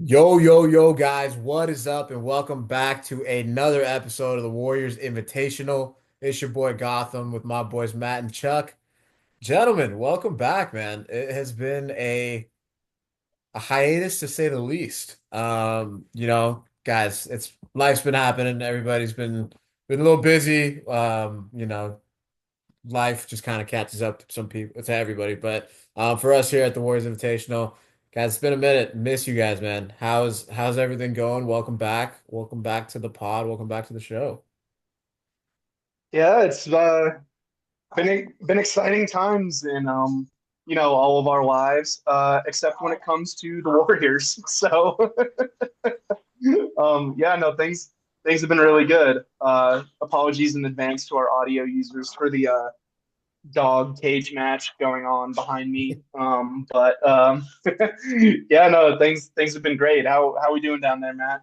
Yo, yo, yo, guys, what is up? And welcome back to another episode of the Warriors Invitational. It's your boy Gotham with my boys Matt and Chuck. Gentlemen, welcome back, man. It has been a hiatus to say the least. Guys, it's life's been happening. Everybody's been a little busy. Life just kind of catches up to some people, to everybody. But for us here at the Warriors Invitational, guys, it's been a minute. Miss you guys, man. How's everything going? Welcome back. Welcome back to the pod. Welcome back to the show. Yeah, it's been exciting times in all of our lives, except when it comes to the Warriors. So yeah, no, things have been really good. Apologies in advance to our audio users for the dog cage match going on behind me. But yeah, no, things have been great. How we doing down there, Matt?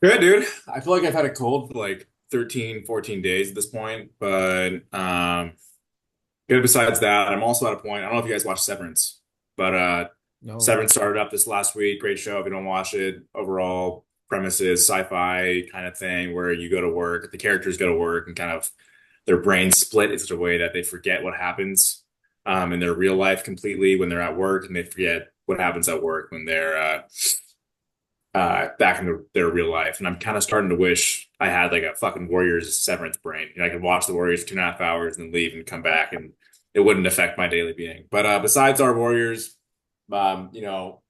Good, dude. I feel like I've had a cold for like 13, 14 days at this point, but good besides that. I'm also at a point, I don't know if you guys watched Severance, but No. Severance started up this last week. Great show if you don't watch it. Overall premises, sci-fi kind of thing where you go to work, the characters go to work and kind of their brains split in such a way that they forget what happens in their real life completely when they're at work, and they forget what happens at work when they're back into their real life. And I'm kind of starting to wish I had like a fucking Warriors severance brain. I could watch the Warriors for 2.5 hours and then leave and come back, and it wouldn't affect my daily being. But besides our Warriors, um, you know,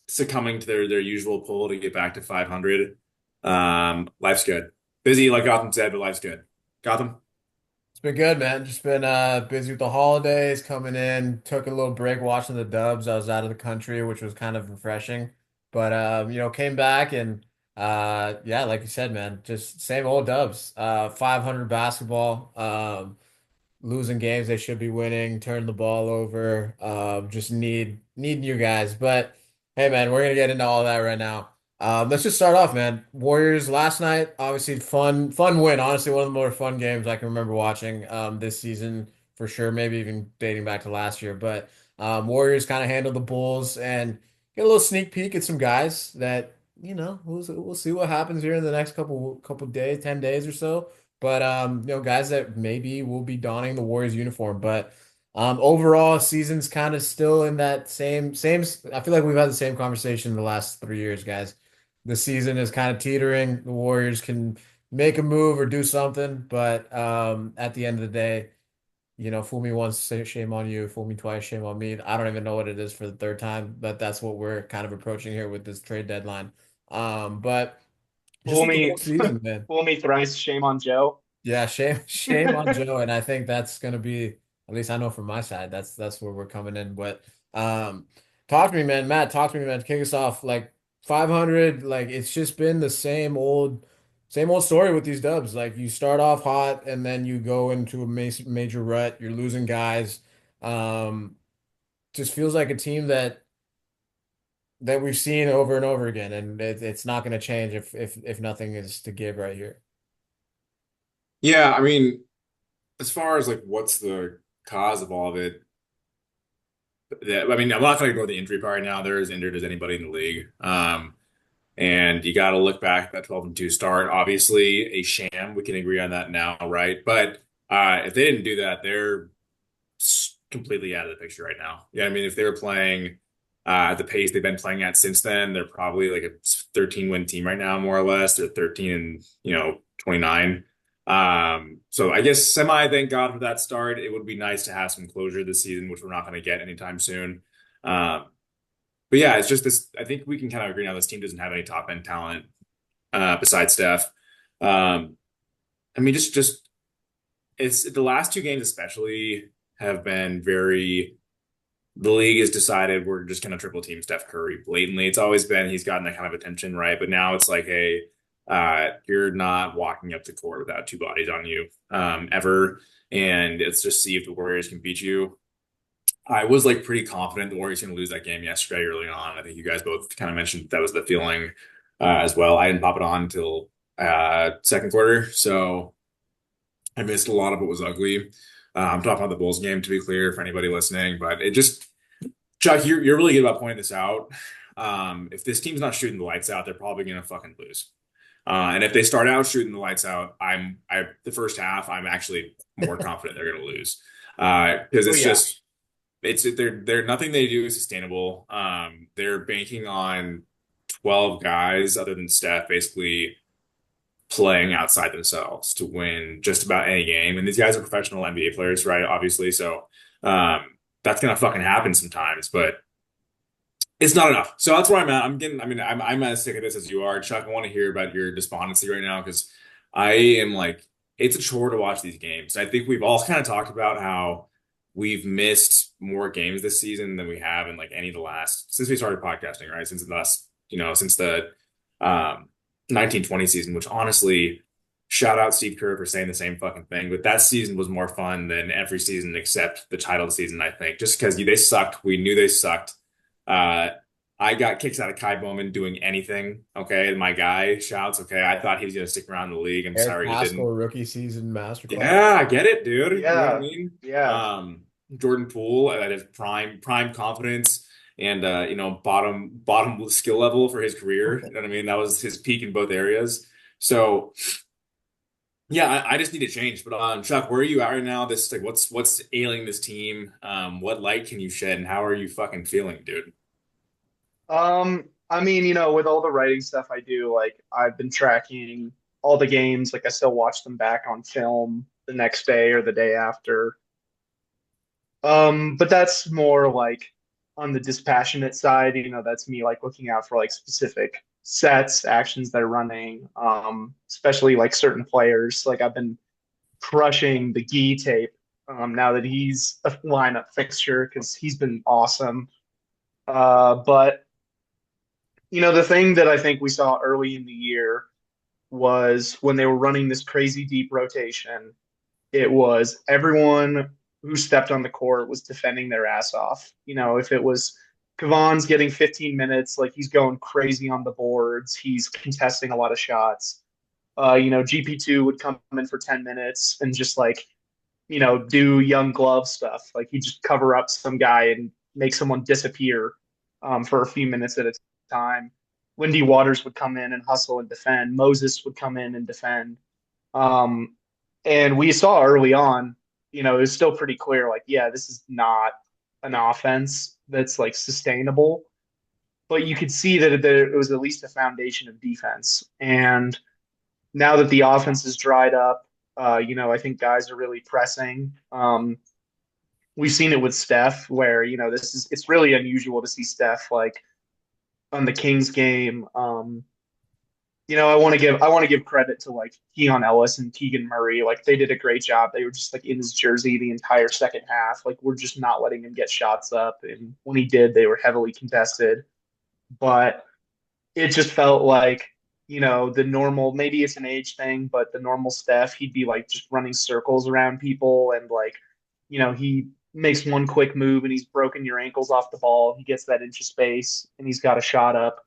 succumbing to their usual pull to get back to 500, life's good. Busy, like Gotham said, but life's good. Gotham. It's been good, man. Just been busy with the holidays coming in. Took a little break watching the Dubs. I was out of the country, which was kind of refreshing. But came back and yeah, like you said, man, just same old Dubs. 500 basketball. Losing games they should be winning, turn the ball over. Just need new guys. But hey, man, we're gonna get into all that right now. Let's just start off, man. Warriors last night, obviously fun win. Honestly, one of the more fun games I can remember watching this season for sure. Maybe even dating back to last year. But Warriors kind of handled the Bulls and get a little sneak peek at some guys that we'll see what happens here in the next couple days, 10 days or so. But guys that maybe will be donning the Warriors uniform. But overall, season's kind of still in that same. I feel like we've had the same conversation the last 3 years, guys. The season is kind of teetering. The Warriors can make a move or do something, but at the end of the day, fool me once, shame on you. Fool me twice, shame on me. I don't even know what it is for the third time, but that's what we're kind of approaching here with this trade deadline. But just Fool with the me, whole season, man. fool me thrice. Shame on Joe. Yeah, shame on Joe, and I think that's gonna be, at least I know from my side, that's where we're coming in. But talk to me, man. Matt, talk to me, man. Kick us off. Like 500, like it's just been the same old story with these Dubs. Like you start off hot and then you go into a major rut. You're losing guys. Um, just feels like a team that we've seen over and over again, and it's not gonna change if nothing is to give right here. Yeah, I mean, as far as like what's the cause of all of it, yeah, I mean, I'm not going to go with the injury part right now. They're as injured as anybody in the league. And you got to look back at that 12-2 start. Obviously, a sham. We can agree on that now, right? But if they didn't do that, they're completely out of the picture right now. Yeah, I mean, if they were playing at the pace they've been playing at since then, they're probably like a 13-win team right now, more or less. They're 13 and 29. So I guess semi thank God for that start. It would be nice to have some closure this season, which we're not going to get anytime soon. Um, but yeah, it's just this. I think we can kind of agree now. This team doesn't have any top end talent besides Steph. Um, I mean, just it's the last two games especially have been very. The league has decided we're just going to triple team Steph Curry blatantly. It's always been he's gotten that kind of attention, right? But now it's like, hey, you're not walking up the court without two bodies on you ever, and it's just see if the Warriors can beat you. I was like pretty confident the Warriors going to lose that game yesterday early on. I think you guys both kind of mentioned that was the feeling as well. I didn't pop it on until second quarter, so I missed a lot of what was ugly. I'm talking about the Bulls game to be clear for anybody listening, but it just Chuck, you're really good about pointing this out. If this team's not shooting the lights out, they're probably gonna fucking lose. And if they start out shooting the lights out, the first half, I'm actually more confident they're gonna lose. Because Oh it's yeah. just they're nothing they do is sustainable. They're banking on 12 guys other than Steph basically playing outside themselves to win just about any game. And these guys are professional NBA players, right? Obviously. So that's gonna fucking happen sometimes, but it's not enough. So that's where I'm at. I'm as sick of this as you are. Chuck, I want to hear about your despondency right now because I am like, it's a chore to watch these games. I think we've all kind of talked about how we've missed more games this season than we have in like any of the last, since we started podcasting, right? Since the last, since the um 1920 season, which honestly, shout out Steve Kerr for saying the same fucking thing. But that season was more fun than every season except the title season, I think, just because they sucked. We knew they sucked. Uh, I got kicks out of Kai Bowman doing anything. Okay, my guy shouts. Okay, I thought he was gonna stick around in the league. I'm Eric sorry he didn't. Pascal rookie season masterclass. Yeah, I get it, dude. You know what I Yeah. mean? Yeah. Jordan Poole at his prime confidence and bottom skill level for his career. You know what I mean? That was his peak in both areas. So yeah, I just need to change. But Chuck, where are you at right now? This like what's ailing this team? What light can you shed, and how are you fucking feeling, dude? I mean, with all the writing stuff I do, like I've been tracking all the games, like I still watch them back on film the next day or the day after. But that's more like on the dispassionate side, that's me like looking out for like specific sets, actions they're running, especially like certain players. Like I've been crushing the Gee tape now that he's a lineup fixture because he's been awesome. But the thing that I think we saw early in the year was when they were running this crazy deep rotation, it was everyone who stepped on the court was defending their ass off. If it was Kavon's getting 15 minutes, like he's going crazy on the boards, he's contesting a lot of shots. GP2 would come in for 10 minutes and just like, do young glove stuff. Like he just cover up some guy and make someone disappear for a few minutes at a time. Windy Waters would come in and hustle and defend. Moses would come in and defend. Um, and we saw early on, it was still pretty clear, like, yeah, this is not an offense that's like sustainable. But you could see that it was at least a foundation of defense. And now that the offense is dried up, I think guys are really pressing. We've seen it with Steph, where it's really unusual to see Steph like on the Kings game. I want to give credit to like Keon Ellis and Keegan Murray. Like they did a great job. They were just like in his jersey the entire second half. Like we're just not letting him get shots up, and when he did, they were heavily contested. But it just felt like the normal. Maybe it's an age thing, but the normal Steph, he'd be like just running circles around people, and like he makes one quick move and he's broken your ankles off the ball. He gets that inch of space and he's got a shot up.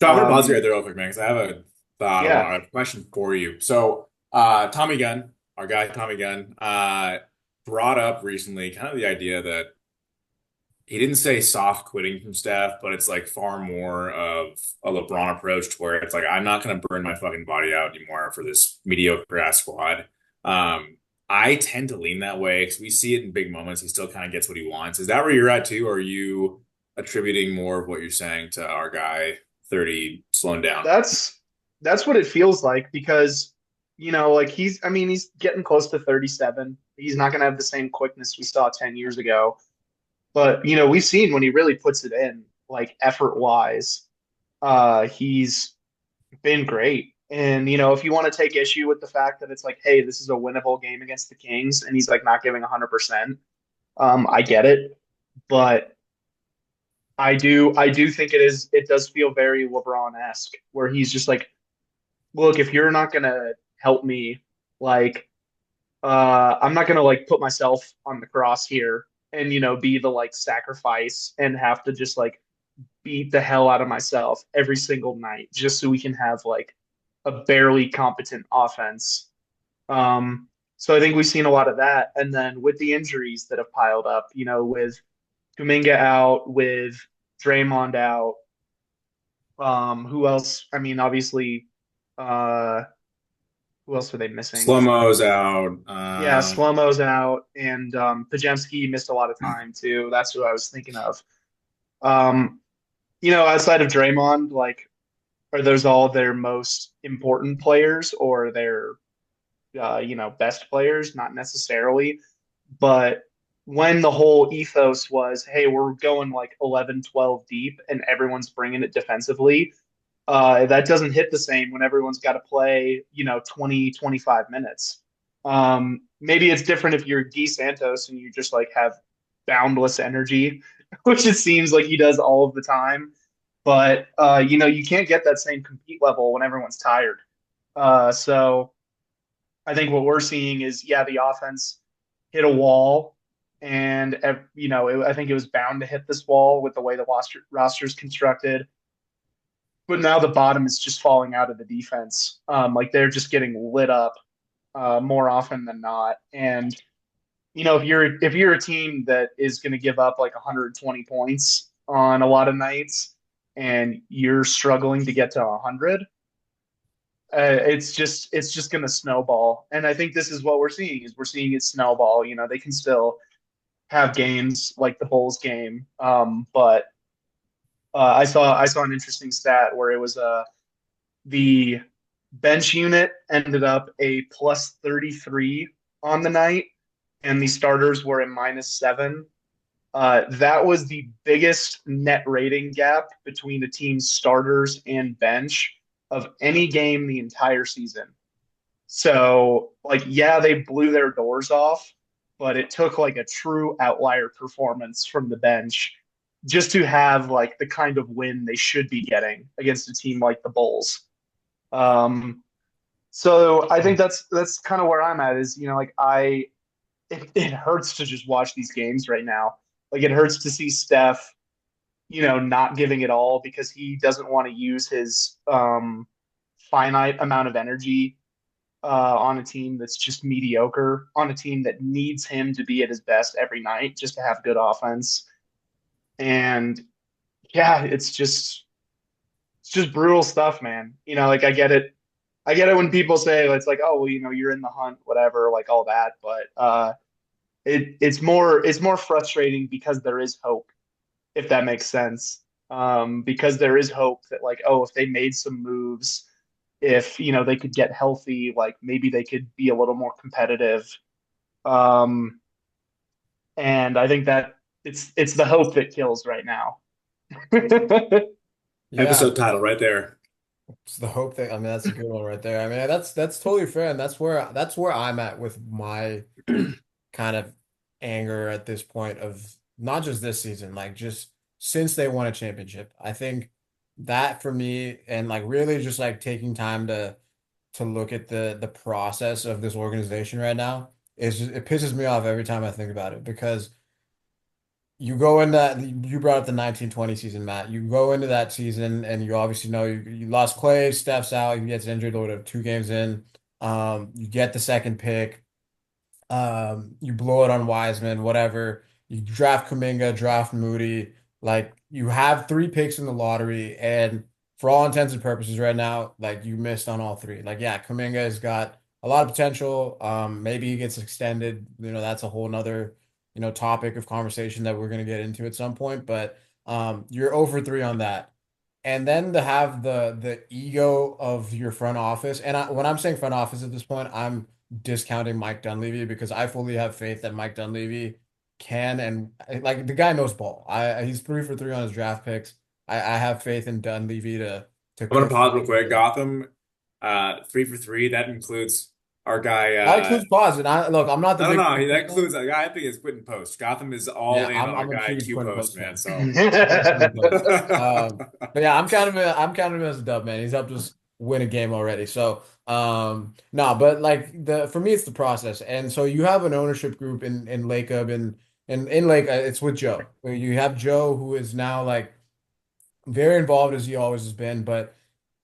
So I'm gonna pause you Um, right there real quick, man, because I have a thought. yeah, I have a question for you. So, Tommy Gunn, our guy Tommy Gunn, brought up recently kind of the idea that he didn't say soft quitting from Steph, but it's like far more of a LeBron approach to where it's like I'm not gonna burn my fucking body out anymore for this mediocre ass squad. Um, I tend to lean that way because we see it in big moments. He still kind of gets what he wants. Is that where you're at too? Or are you attributing more of what you're saying to our guy 30 slowing down? that's what it feels like because like I mean he's getting close to 37. He's not going to have the same quickness we saw 10 years ago, but we've seen when he really puts it in like effort wise, he's been great. And if you want to take issue with the fact that it's like, hey, this is a winnable game against the Kings and he's like not giving 100%, I get it, but I do think it does feel very LeBron-esque where he's just like, look, if you're not gonna help me, like, I'm not gonna like put myself on the cross here and be the like sacrifice and have to just like beat the hell out of myself every single night just so we can have like a barely competent offense. So I think we've seen a lot of that, and then with the injuries that have piled up, with Kuminga out, with Draymond out. Who else? I mean, obviously, uh, who else are they missing? Slow-mo's out. Yeah, Slow-mo's out, and Pajemski missed a lot of time too. That's who I was thinking of. Um, outside of Draymond, like, are those all their most important players or their best players? Not necessarily, but when the whole ethos was, hey, we're going like 11, 12 deep and everyone's bringing it defensively, that doesn't hit the same when everyone's got to play, 20, 25 minutes. Maybe it's different if you're D Santos and you just like have boundless energy, which it seems like he does all of the time. But you can't get that same compete level when everyone's tired. So I think what we're seeing is, yeah, the offense hit a wall, and I think it was bound to hit this wall with the way the roster is constructed. But now the bottom is just falling out of the defense. Like they're just getting lit up more often than not. And if you're a team that is going to give up like 120 points on a lot of nights, and you're struggling to get to 100, it's just going to snowball. And I think this is what we're seeing it snowball. They can still have games like the Bulls game, but I saw an interesting stat where it was the bench unit ended up a plus 33 on the night, and the starters were a -7. That was the biggest net rating gap between the team's starters and bench of any game the entire season. So, like, yeah, they blew their doors off, but it took like a true outlier performance from the bench just to have like the kind of win they should be getting against a team like the Bulls. Um, so I think that's kind of where I'm at is, like it hurts to just watch these games right now. Like it hurts to see Steph, not giving it all because he doesn't want to use his finite amount of energy on a team that's just mediocre, on a team that needs him to be at his best every night just to have good offense. And yeah, it's just brutal stuff, man. Like I get it. I get it when people say it's like, oh, well, you're in the hunt, whatever, like all that. But it's more frustrating because there is hope, if that makes sense. Because there is hope that like, oh, if they made some moves, if they could get healthy, like maybe they could be a little more competitive. Um, and I think that it's the hope that kills right now. Yeah, Episode title right there. it's the hope that I mean that's a good one right there. I mean that's totally fair, and that's where I'm at with my kind of anger at this point of not just this season, like just since they won a championship. I think that for me and like really just like taking time to look at the process of this organization right now is just, it pisses me off every time I think about it because you go in that you brought up the 1920 season, Matt. You go into that season and you obviously know you lost Clay, Steph's out, he gets injured or whatever, 2 games in. You get the second pick. You blow it on Wiseman, whatever. You draft Kuminga, draft Moody. Like you have 3 picks in the lottery, and for all intents and purposes, right now, like you missed on all 3. Like, yeah, Kuminga has got a lot of potential. Maybe he gets extended. That's a whole nother, topic of conversation that we're gonna get into at some point. But you're over 3 on that. And then to have the ego of your front office, and when I'm saying front office at this point, I'm discounting Mike Dunleavy because I fully have faith that Mike Dunleavy can and like the guy knows ball. He's 3 for 3 on his draft picks. I have faith in Dunleavy to I'm gonna cook. pause real quick. Gotham, 3 for 3. That includes our guy. That includes pause, and look. I'm not the No, no, big no. That fan. includes a guy I think is Quentin Post. Gotham is all Yeah, in I'm on our I'm a guy huge Q Quinn Post, Post man. fan. So Quinn Post. But yeah, I'm counting him as a dub, man. He's helped us win a game already. So no, but like the for me it's the process. And so you have an ownership group in Lacob and in Lake it's with Joe. Where you have Joe who is now like very involved as he always has been, but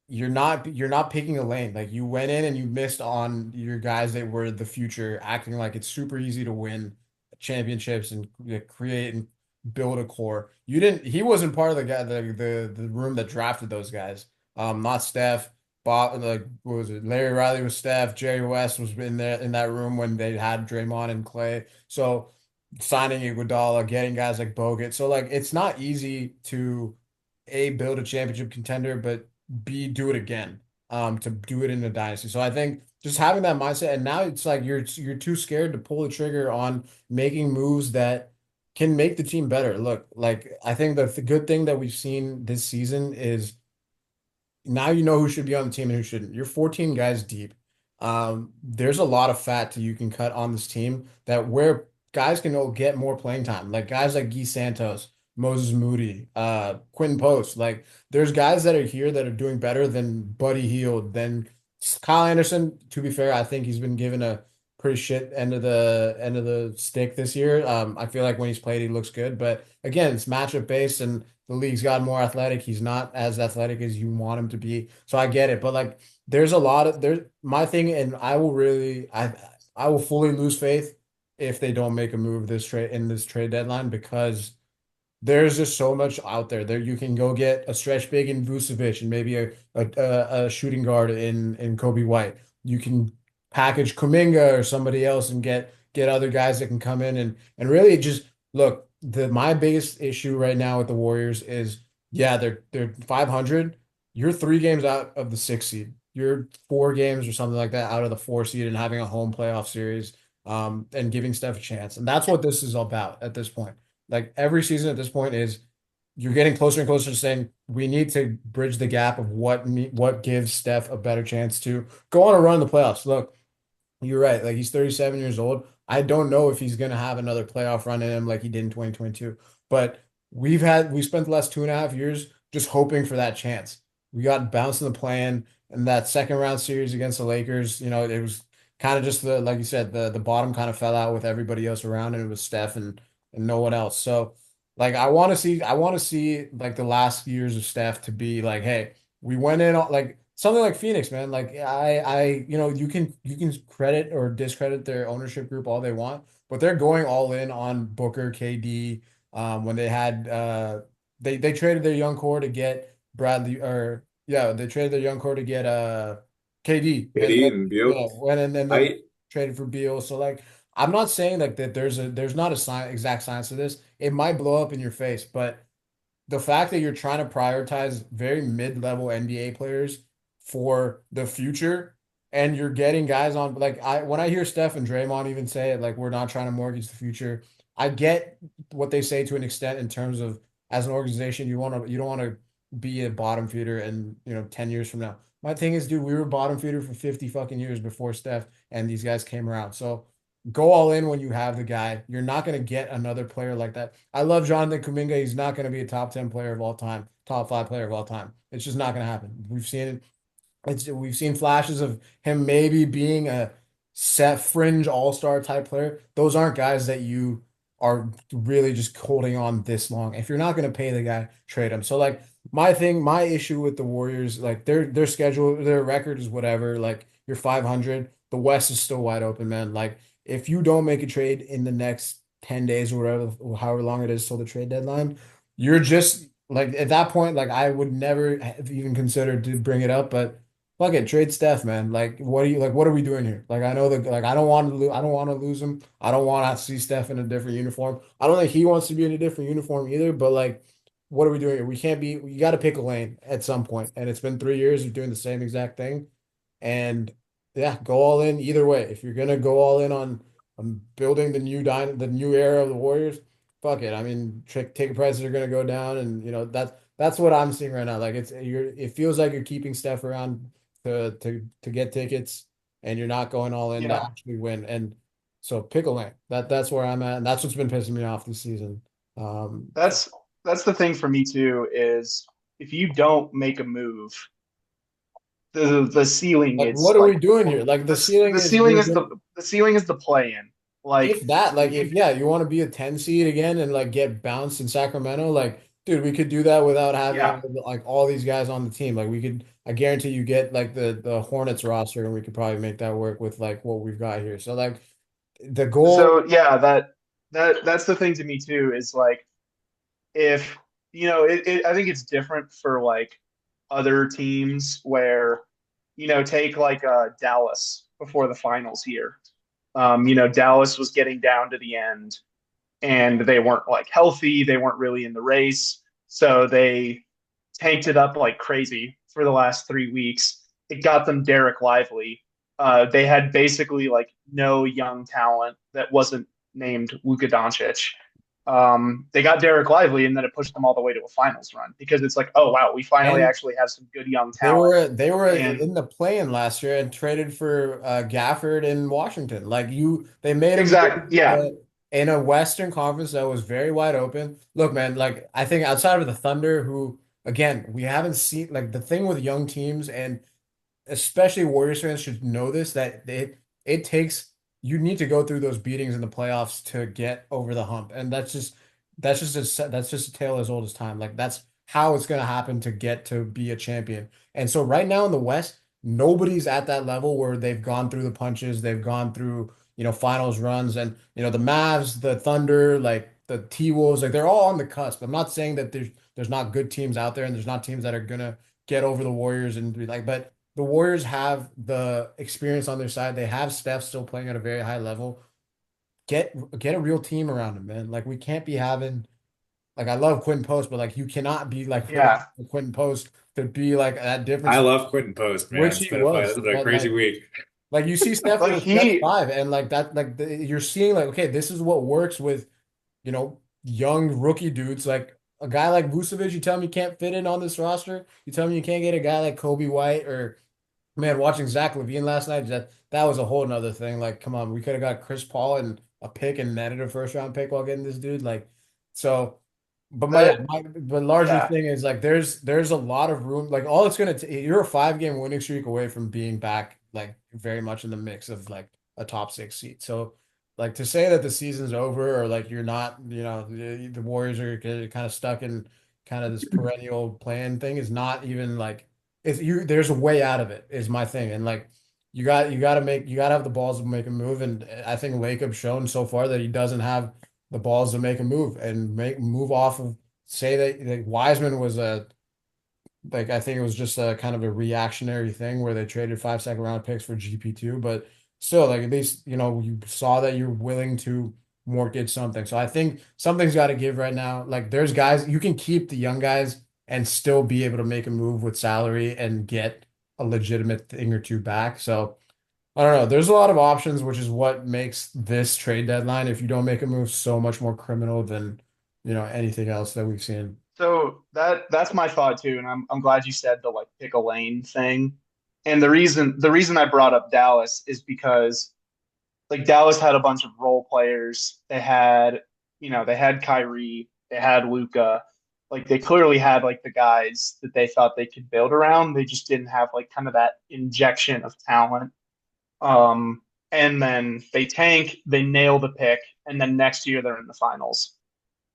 you're not picking a lane. Like you went in and you missed on your guys that were the future, acting like it's super easy to win championships and create and build a core. You didn't. He wasn't part of the guy, the room that drafted those guys. Not Steph. Bob, like what was it? Larry Riley was Steph. Jerry West was in there in that room when they had Draymond and Clay. So signing Iguodala, getting guys like Bogut. So like it's not easy to A, build a championship contender, but B, do it again. To do it in the dynasty. So I think just having that mindset, and now it's like you're too scared to pull the trigger on making moves that can make the team better. Look, like I think the good thing that we've seen this season is now you know who should be on the team and who shouldn't. You're 14 guys deep. There's a lot of fat that you can cut on this team that where guys can go get more playing time. Like guys like Guy Santos, Moses Moody, Quentin Post. Like there's guys that are here that are doing better than Buddy Hield, than Kyle Anderson. To be fair, I think he's been given a pretty shit end of the stick this year. I feel like when he's played, he looks good, but again, it's matchup based and the league's gotten more athletic. He's not as athletic as you want him to be. So I get it. But like there's a lot of there's my thing, and I will fully lose faith if they don't make a move this trade deadline because there's just so much out there. There you can go get a stretch big in Vucevic and maybe a shooting guard in Kobe White. You can package Kuminga or somebody else and get other guys that can come in and really just look. The my biggest issue right now with the Warriors is yeah, they're 500. You're 3 games out of the 6 seed. You're 4 games or something like that out of the 4 seed and having a home playoff series and giving Steph a chance. And that's what this is all about at this point. Like every season at this point is you're getting closer and closer to saying we need to bridge the gap of what gives Steph a better chance to go on a run in the playoffs. Look, you're right. Like he's 37 years old. I don't know if he's gonna have another playoff run in him like he did in 2022. But we spent the last 2.5 years just hoping for that chance. We got bounced in the plan and that second round series against the Lakers, it was kind of just the like you said, the bottom kind of fell out with everybody else around and it was Steph and no one else. So like I want to see like the last years of Steph to be like, hey, we went in like something like Phoenix, man. Like you can credit or discredit their ownership group all they want, but they're going all in on Booker, KD. When they had they traded their young core to get Bradley or yeah, they traded their young core to get KD and KD and Beal. yeah, when and then I traded for Beal. So like I'm not saying like that there's not a exact science to this. It might blow up in your face, but the fact that you're trying to prioritize very mid-level NBA players for the future and you're getting guys on like I when I hear Steph and Draymond even say it like we're not trying to mortgage the future. I get what they say to an extent in terms of as an organization you don't want to be a bottom feeder and 10 years from now. My thing is, dude, we were bottom feeder for 50 fucking years before Steph and these guys came around. So go all in when you have the guy. You're not going to get another player like that. I love Jonathan Kuminga. He's not going to be a top 10 player of all time, top 5 player of all time. It's just not going to happen. We've seen flashes of him maybe being a set fringe all-star type player. Those aren't guys that you are really just holding on this long. If you're not going to pay the guy, trade him. So like my issue with the Warriors, like their schedule, their record is whatever. Like you're 500. The West is still wide open, man. Like if you don't make a trade in the next 10 days or whatever, or however long it is till the trade deadline, you're just like at that point, like I would never have even considered to bring it up, but fuck it, trade Steph, man. Like, what are we doing here? Like, I know that, like, I don't want to lose him. I don't want to see Steph in a different uniform. I don't think he wants to be in a different uniform either. But like, what are we doing here? We can't be. We got to pick a lane at some point, and it's been 3 years of doing the same exact thing. And yeah, go all in either way. If you're gonna go all in on building the new era of the Warriors, fuck it. I mean, ticket prices are gonna go down, and that's what I'm seeing right now. Like it feels like you're keeping Steph around to get tickets, and you're not going all in to Yeah, actually win. And so pick a lane. That's where I'm at, and that's what's been pissing me off this season. So that's that's the thing for me too, is if you don't make a move, the ceiling like, is what are like we doing here? Like the the ceiling is ceiling is the ceiling is the play in. Like if that, like if if you yeah, you want to be a 10 seed again and like get bounced in Sacramento, like dude, we could do that without having yeah. like all these guys on the team. Like we could I guarantee you get like the Hornets roster and we could probably make that work with like what we've got here. So like the goal So yeah, that's the thing to me too, is like if I think it's different for like other teams where take like Dallas before the finals here. Dallas was getting down to the end and they weren't like healthy, they weren't really in the race, so they tanked it up like crazy for the last 3 weeks. It got them Derek Lively. They had basically like no young talent that wasn't named Luka Doncic. They got Derek Lively, and then it pushed them all the way to a finals run because it's like, oh wow, we finally And actually have some good young they talent. were they were And in the play-in last year and traded for Gafford in Washington. They made a move exactly, yeah, in a Western Conference that was very wide open. Look, man, like I think outside of the Thunder, who again we haven't seen like the thing with young teams and especially Warriors fans should know this that it takes you need to go through those beatings in the playoffs to get over the hump, and that's just a tale as old as time. Like that's how it's going to happen to get to be a champion. And so right now in the West, nobody's at that level where they've gone through the punches, they've gone through finals runs, and the Mavs, the Thunder, like the T-Wolves, like they're all on the cusp. I'm not saying that there's not good teams out there, and there's not teams that are gonna get over the Warriors and be like, but the Warriors have the experience on their side. They have Steph still playing at a very high level. Get a real team around him, man. Like we can't be having like I love Quentin Post, but like you cannot be like relying yeah, on Quentin Post to be like that I difference, love Quentin Post, man. which It's he been a fun, was. this is a But crazy week. like you see Steph with like a stretch he, five, and like that, like you're seeing like okay, this is what works with young rookie dudes like a guy like Vucevic. You tell me you can't fit in on this roster. You tell me you can't get a guy like Kobe White or man, watching Zach LaVine last night, that was a whole nother thing. Like, come on, we could have got Chris Paul and a pick and netted a first round pick while getting this dude. Like, so, but that but larger yeah. thing is like there's a lot of room. Like, all it's gonna take, you're a 5 game winning streak away from being back, like very much in the mix of like a top six seat. So, like to say that the season's over or like you're not, the Warriors are kind of stuck in kind of this perennial plan thing is not even like if you there's a way out of it is my thing. And like you gotta have the balls to make a move. And I think Lacob's shown so far that he doesn't have the balls to make a move and make move off of say that Wiseman was a like I think it was just a kind of a reactionary thing where they traded 5 second round picks for GP2, but still like at least you saw that you're willing to mortgage something. So I think something's got to give right now. Like there's guys you can keep the young guys and still be able to make a move with salary and get a legitimate thing or two back. So I don't know. There's a lot of options, which is what makes this trade deadline, if you don't make a move, so much more criminal than anything else that we've seen. So that's my thought too, and I'm glad you said the like pick a lane thing. And the reason I brought up Dallas is because like Dallas had a bunch of role players. They had Kyrie, they had Luca. Like they clearly had like the guys that they thought they could build around. They just didn't have like kind of that injection of talent. Um, and then they tank, they nail the pick, and then next year they're in the finals.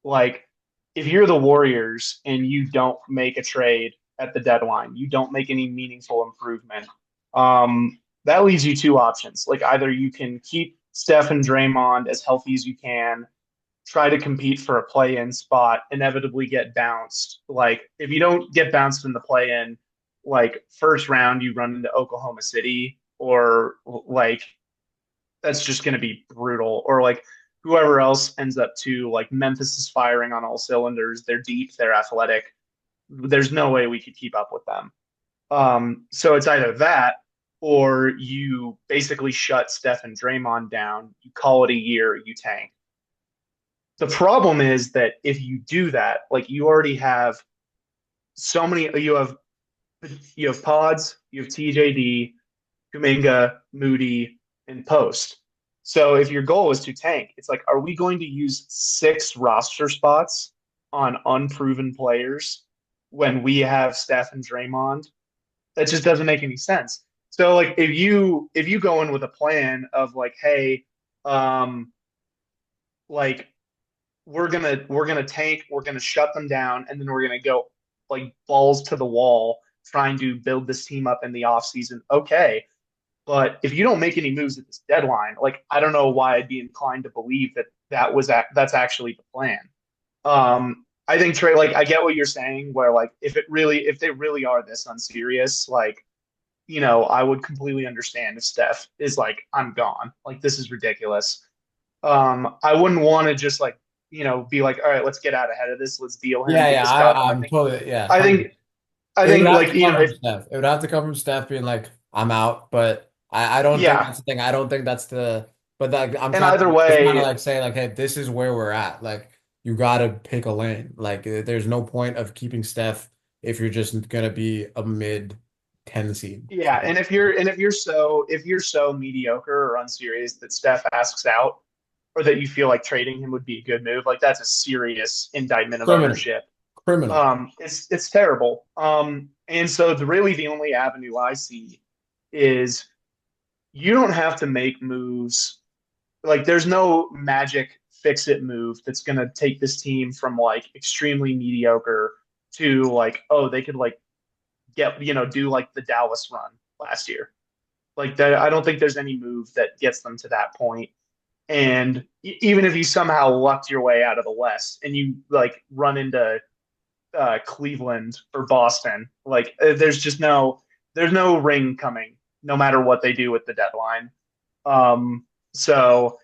Like if you're the Warriors and you don't make a trade at the deadline, you don't make any meaningful improvement. That leaves you two options. Like either you can keep Steph and Draymond as healthy as you can, try to compete for a play-in spot, inevitably get bounced. Like if you don't get bounced in the play-in, like first round you run into Oklahoma City, or like that's just going to be brutal. Or like whoever else ends up to like Memphis is firing on all cylinders. They're deep, they're athletic. There's no way we could keep up with them. So it's either that or you basically shut Steph and Draymond down. You call it a year, you tank. The problem is that if you do that, like you already have so many, you have Pods, you have TJD, Kuminga, Moody, and Post. So if your goal is to tank, it's like, are we going to use 6 roster spots on unproven players when we have Steph and Draymond? That just doesn't make any sense. So like if you go in with a plan of like, hey, um, like we're gonna tank, we're gonna shut them down, and then we're gonna go like balls to the wall trying to build this team up in the offseason. Okay, but if you don't make any moves at this deadline, like I don't know why I'd be inclined to believe that that's actually the plan. I think Trey, like I get what you're saying, where like if they really are this unserious, like I would completely understand if Steph is like, I'm gone. Like this is ridiculous. I wouldn't want to just like, be like, all right, let's get out ahead of this. Let's deal him Yeah, yeah, because Gautam, I'm totally, yeah. I think, I It would think have like, to come from if, Steph. It would have to come from Steph being like, I'm out. But I don't think yeah. that's the thing. I don't think that's but like And either just trying to way, like say like, hey, this is where we're at. Like you gotta pick a lane. Like there's no point of keeping Steph if you're just gonna be a mid 10 seed. yeah. And if you're so mediocre or unserious that Steph asks out, or that you feel like trading him would be a good move, like that's a serious indictment of Criminal. ownership. Criminal. It's terrible. And so the only avenue I see is you don't have to make moves. Like there's no magic fix it move that's gonna take this team from like extremely mediocre to like, oh, they could like do like the Dallas run last year. Like that, I don't think there's any move that gets them to that point. And even if you somehow lucked your way out of the West and you like run into Cleveland or Boston. Like there's no ring coming, no matter what they do with the deadline. So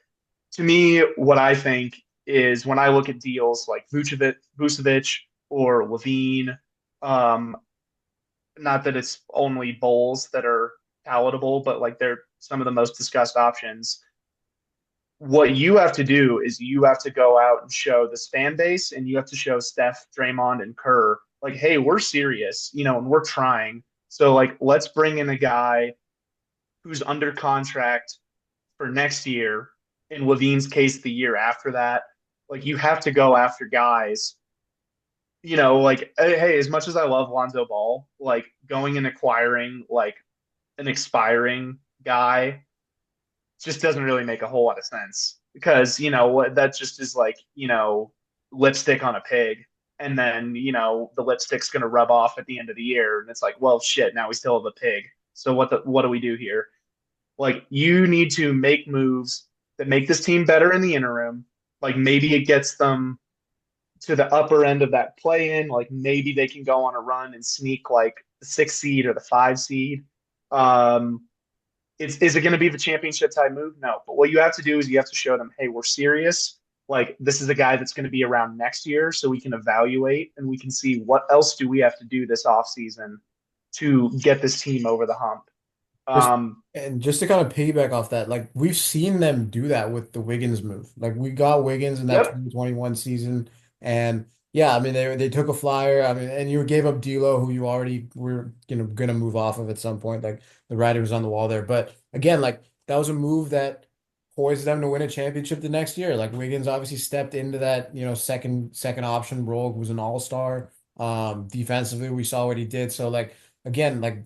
to me, what I think is when I look at deals like Vucevic or Levine, um, not that it's only Bulls that are palatable, but like they're some of the most discussed options. What you have to do is you have to go out and show this fan base and you have to show Steph, Draymond, and Kerr, like, hey, we're serious, and we're trying. So, like, let's bring in a guy who's under contract for next year. In Levine's case, the year after that. Like, you have to go after guys, like, hey, as much as I love Lonzo Ball, like, going and acquiring, like, an expiring guy just doesn't really make a whole lot of sense because what that just is like lipstick on a pig, and then the lipstick's going to rub off at the end of the year and it's like, well, shit, now we still have a pig, so what do we do here? Like you need to make moves that make this team better in the interim. Like maybe it gets them to the upper end of that play in, like maybe they can go on a run and sneak like the 6 seed or the 5 seed. um is it going to be the championship type move? No. But what you have to do is you have to show them, hey, we're serious. Like this is a guy that's going to be around next year, so we can evaluate and we can see what else do we have to do this offseason to get this team over the hump. Just Um, and just to kind of piggyback off that, like we've seen them do that with the Wiggins move. Like we got Wiggins in that yep. 2021 season, and yeah, I mean they took a flyer. I mean, and you gave up D'Lo, who you already were gonna move off of at some point. Like the writing was on the wall there. But again, like that was a move that poised them to win a championship the next year. Like Wiggins obviously stepped into that second option role, was an all-star. Defensively, we saw what he did. So like again, like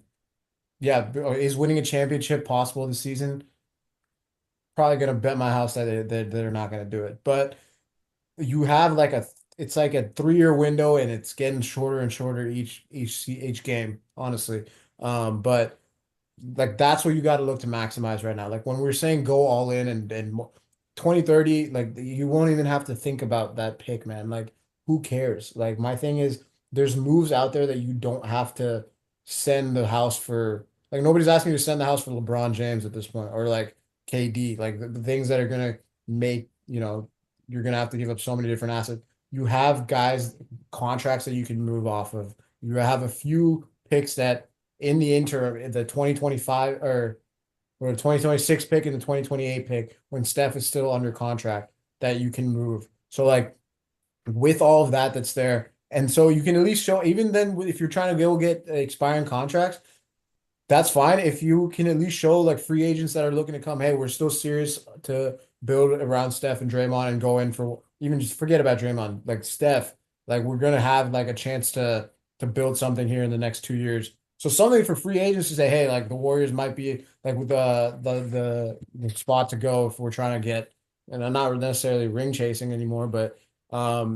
yeah, is winning a championship possible this season? Probably gonna bet my house that they're not gonna do it. But you have like it's like a 3-year window and it's getting shorter and shorter each game, honestly. But like that's what you got to look to maximize right now. Like when we're saying go all in and 2030, like you won't even have to think about that pick, man. Like who cares? Like my thing is there's moves out there that you don't have to send the house for. Like nobody's asking you to send the house for LeBron James at this point or like KD, like the things that are gonna make, you're gonna have to give up so many different assets. You have guys contracts that you can move off of. You have a few picks that in the interim, the 2025 or the 2026 pick and the 2028 pick, when Steph is still under contract, that you can move. So like with all of that that's there, and so you can at least show, even then if you're trying to go get expiring contracts, that's fine if you can at least show like free agents that are looking to come, hey, we're still serious to build around Steph and Draymond and go in for even just forget about Draymond, like Steph, like we're gonna have like a chance to build something here in the next 2 years. So something for free agents to say, hey, like the Warriors might be like with the spot to go if we're trying to get, and I'm not necessarily ring chasing anymore, but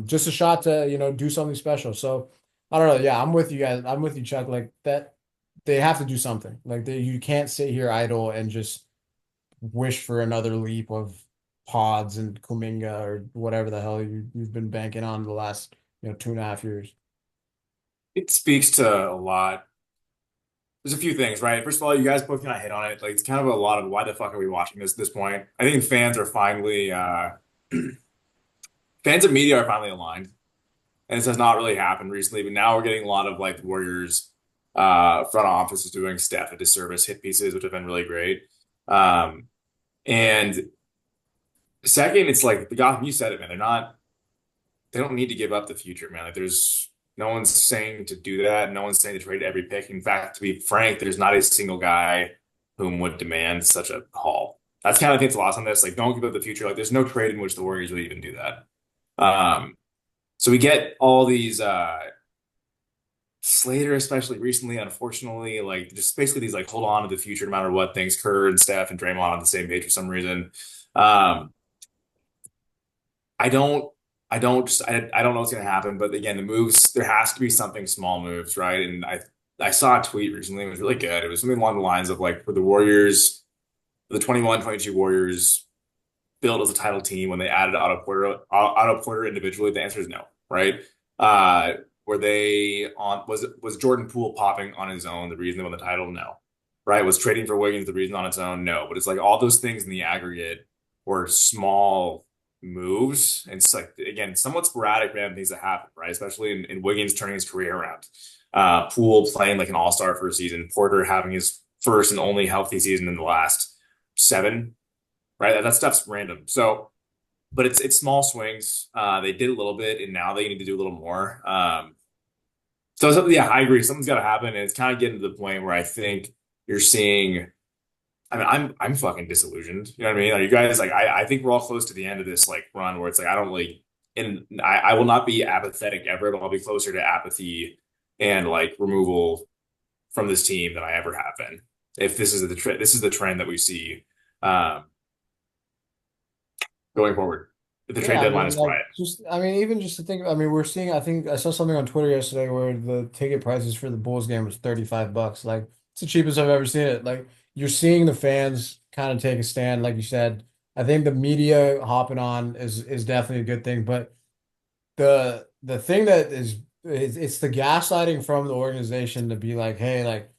just a shot to, do something special. So I don't know. Yeah, I'm with you guys. I'm with you, Chuck. Like that they have to do something. Like you can't sit here idle and just wish for another leap of Pods and Kuminga or whatever the hell you've been banking on the last, 2.5 years. It speaks to a lot. There's a few things, right? First of all, you guys both kind of hit on it. Like it's kind of a lot of why the fuck are we watching this at this point? I think fans are finally fans of media are finally aligned. And this has not really happened recently, but now we're getting a lot of like the Warriors front office is doing Steph a disservice hit pieces, which have been really great. And second, it's like the Gotham, you said it, man. They don't need to give up the future, man. Like there's no one's saying to do that. No one's saying to trade every pick. In fact, to be frank, there's not a single guy whom would demand such a haul. That's kind of, I think it's lost on this. Like, don't give up the future. Like, there's no trade in which the Warriors would even do that. So we get all these Slater, especially recently, unfortunately, like just basically these like hold on to the future no matter what things. Kerr and Steph and Draymond on the same page for some reason. Um, I don't, I don't know what's gonna happen. But again, the moves there has to be something small moves, right? And I saw a tweet recently. It was really good. It was something along the lines of like for the Warriors, the 21-22 Warriors built as a title team when they added Otto Porter individually? The answer is no, right? Uh, were they on was Jordan Poole popping on his own the reason they won the title? No. Right? Was trading for Wiggins the reason on its own? No. But it's like all those things in the aggregate were small moves. And it's like again, somewhat sporadic random things that happen, right? Especially in Wiggins turning his career around. Poole playing like an all-star for a season, Porter having his first and only healthy season in the last seven, right? That stuff's random. So, but it's small swings. They did a little bit, and now they need to do a little more. So yeah, I agree. Something's got to happen, and it's kind of getting to the point where I think you're seeing. I mean, I'm fucking disillusioned. You know what I mean? Are you guys like? I think we're all close to the end of this like run where it's like I don't really, and I will not be apathetic ever, but I'll be closer to apathy and like removal from this team than I ever have been. If this is the trend that we see. Um, going forward. If the trade Yeah, I deadline mean, is like, quiet. even just to think, I mean, we're seeing, I think I saw something on Twitter yesterday where the ticket prices for the Bulls game was $35. Like, it's the cheapest I've ever seen it. Like, you're seeing the fans kind of take a stand, like you said. I think the media hopping on is definitely a good thing, but the thing that is it's the gaslighting from the organization to be like, hey, like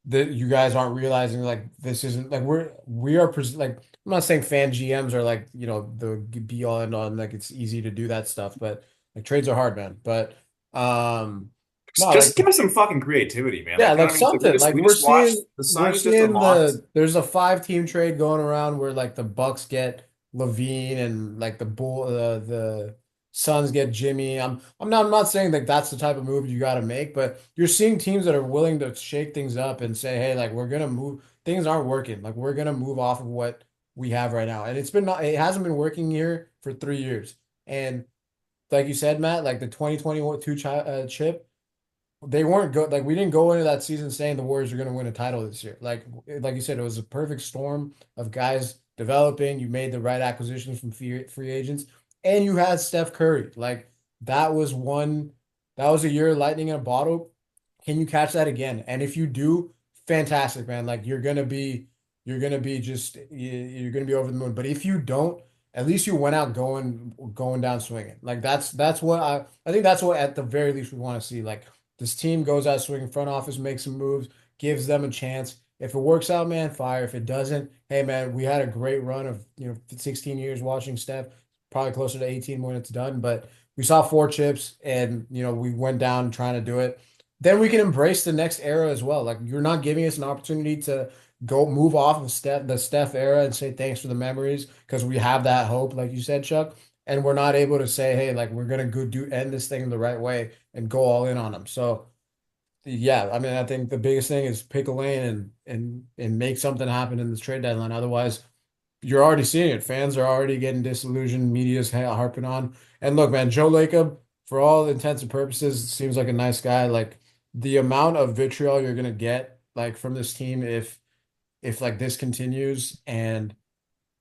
that you guys aren't realizing like this isn't like we are like I'm not saying fan GMs are like the be all and on like it's easy to do that stuff, but like trades are hard, man. But um no, like Just give us some fucking creativity, man. yeah, Like, you know like what I mean? Like, something. Like we we're just watched seeing the we're Suns just seeing unlocked. there's a 5-team trade going around where like the Bucks get Levine and like the Suns get Jimmy. I'm not saying like that's the type of move you got to make, but you're seeing teams that are willing to shake things up and say, hey, like we're gonna move. Things aren't working. Like we're gonna move off of what we have right now, and it hasn't been working here for 3 years. And like you said, Matt, like the 2022 chip they weren't good. Like we didn't go into that season saying the Warriors are going to win a title this year. Like you said, it was a perfect storm of guys developing. You made the right acquisitions from free agents, and you had Steph Curry. Like that was one. That was a year of lightning in a bottle. Can you catch that again? And if you do, fantastic, man. Like you're gonna be you're gonna be over the moon. But if you don't, at least you went out going down swinging. Like that's what I think that's what at the very least we want to see. Like this team goes out swinging, front office makes some moves, gives them a chance. If it works out, man, fire. If it doesn't, hey, man, we had a great run of 16 years watching Steph, probably closer to 18 when it's done. But we saw 4 chips, and we went down trying to do it. Then we can embrace the next era as well. Like you're not giving us an opportunity to go move off of the Steph era and say thanks for the memories because we have that hope, like you said, Chuck, and we're not able to say, hey, like we're gonna go do end this thing the right way and go all in on them. So yeah, I mean, I think the biggest thing is pick a lane and make something happen in this trade deadline. Otherwise, you're already seeing it. Fans are already getting disillusioned. Media's harping on. And look, man, Joe Lacob, for all intents and purposes, seems like a nice guy. Like the amount of vitriol you're gonna get like from this team if like this continues and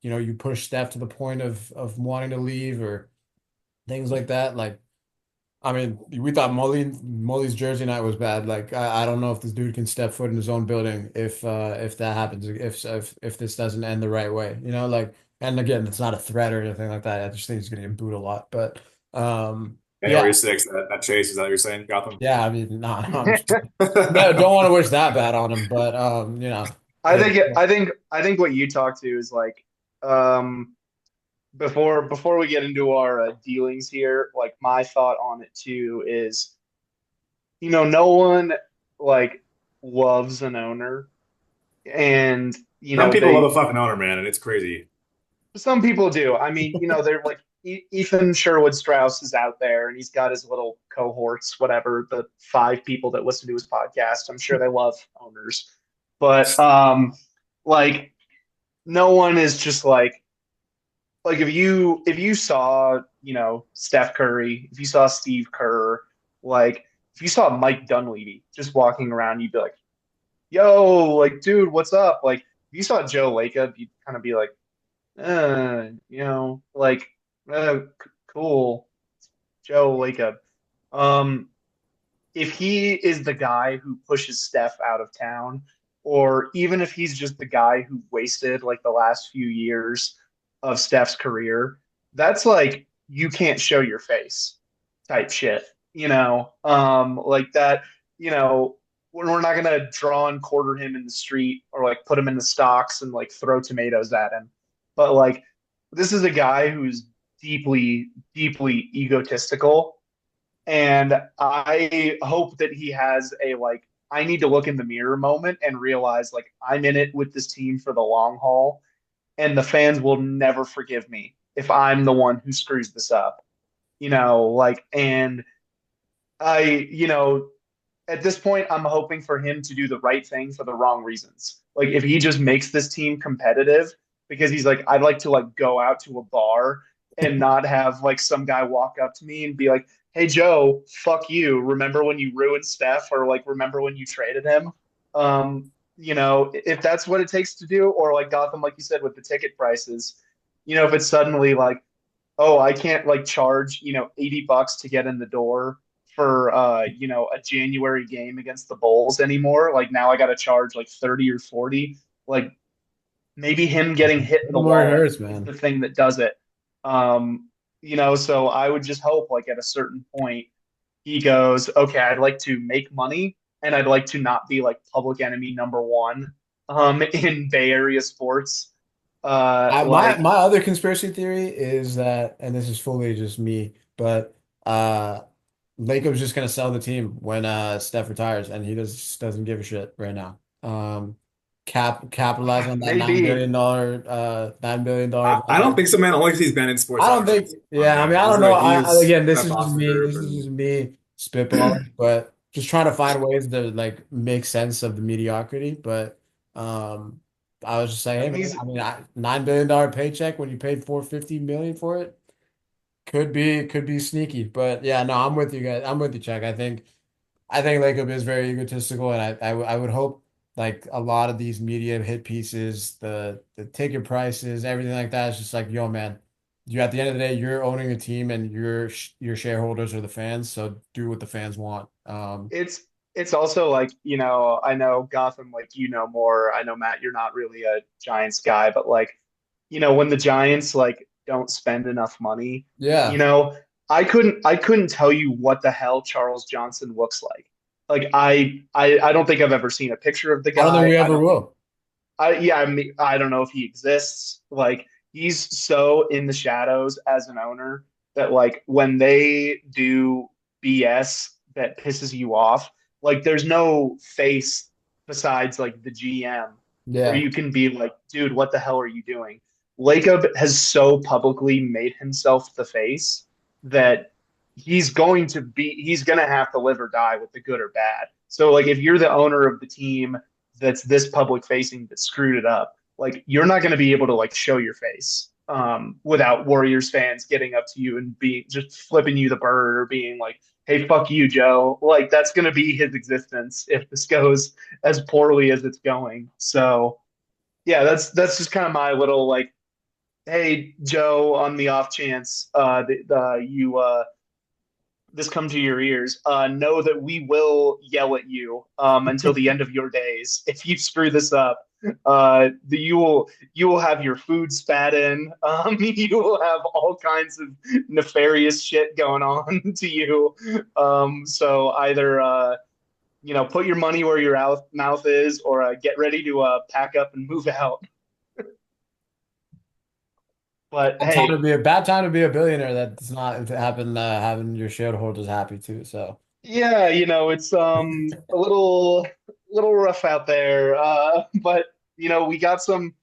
you push Steph to the point of wanting to leave or things like that. Like I mean, we thought Molly's jersey night was bad. Like I don't know if this dude can step foot in his own building if that happens if this doesn't end the right way. Like and again, it's not a threat or anything like that. I just think he's gonna get booed a lot. But Yeah, January 6th, that chase, is that what you're saying, Gotham? yeah. I mean, no, no, I'm just, no, don't want to wish that bad on him, but it, I think what you talk to is like um before we get into our dealings here, like my thought on it too is, no one like loves an owner, and Some people love they a fucking owner, man, and it's crazy. some people do. I mean, they're like Ethan Sherwood Strauss is out there, and he's got his little cohorts, whatever, the 5 people that listen to his podcast. I'm sure they love owners, but like no one is just like if you saw, Steph Curry, if you saw Steve Kerr, like if you saw Mike Dunleavy just walking around, you'd be like, "Yo, like, dude, what's up?" Like, if you saw Joe Lacob, you'd kind of be like, like, cool, Joe Lacob. Um, if he is the guy who pushes Steph out of town, or even if he's just the guy who wasted like the last few years of Steph's career, that's like you can't show your face type shit, like that, when we're not gonna draw and quarter him in the street or like put him in the stocks and like throw tomatoes at him. But like this is a guy who's deeply, deeply egotistical, and I hope that he has a like, I need to look in the mirror moment and realize like I'm in it with this team for the long haul, and the fans will never forgive me if I'm the one who screws this up. And I, at this point, I'm hoping for him to do the right thing for the wrong reasons. Like if he just makes this team competitive because he's like, I'd like to like go out to a bar and not have like some guy walk up to me and be like, "Hey Joe, fuck you. Remember when you ruined Steph, or like remember when you traded him?" If that's what it takes to do, or like Gotham, like you said, with the ticket prices, if it's suddenly like, oh, I can't like charge, $80 to get in the door for a January game against the Bulls anymore. Like now I got to charge like 30 or 40. Like maybe him getting hit in the the more it wall hurts, is man. the thing that does it. So I would just hope like at a certain point he goes, okay, I'd like to make money, and I'd like to not be like public enemy number one in Bay Area sports. My other conspiracy theory is that, and this is fully just me, but uh Lacob's just gonna sell the team when Steph retires, and he doesn't give a shit right now. Capitalize on that Maybe. $9 billion I don't think valuation. so, man. Only because he's been in I sports don't think, ownership a long yeah, I mean, time. I He's don't know. like he's Again, got Boston Group this is and just me spitballing, but just trying to find ways to like make sense of the mediocrity. But um, I was just saying, I hey mean, man, he's $9 billion paycheck when you paid 450 million for it could be sneaky. But yeah, no, I'm with you guys. I'm with you, Chuck. I think Lacob is very egotistical, and I would hope like a lot of these media hit pieces, the ticket prices, everything like that is just like, yo, man, you at the end of the day, you're owning a team, and your shareholders are the fans, so do what the fans want. it's also like, I know Gotham, like, more. I know, Matt, you're not really a Giants guy, but like, when the Giants like don't spend enough money, you Yeah, know, I couldn't tell you what the hell Charles Johnson looks like. Like I don't think I've ever seen a picture of the I don't think guy. we I ever don't think will. I mean, I don't know if he exists. Like he's so in the shadows as an owner that like when they do BS that pisses you off, like there's no face besides like the GM where Yeah, you can be like, dude, what the hell are you doing? Lacob has so publicly made himself the face that he's going to have to live or die with the good or bad. So like if you're the owner of the team that's this public facing that screwed it up, like you're not going to be able to like show your face without Warriors fans getting up to you and being just flipping you the bird or being like, "Hey, fuck you, Joe." Like that's going to be his existence if this goes as poorly as it's going. So yeah, that's just kind of my little like, "Hey, Joe," on the off chance you this come to your ears, know that we will yell at you until the end of your days. If you screw this up, you will have your food spat in. You will have all kinds of nefarious shit going on to you. So either put your money where your mouth is, or get ready to pack up and move out. But hey, Bad time to be a billionaire. That's not happen. Having your shareholders happy too. So yeah, it's a little rough out there. But we got some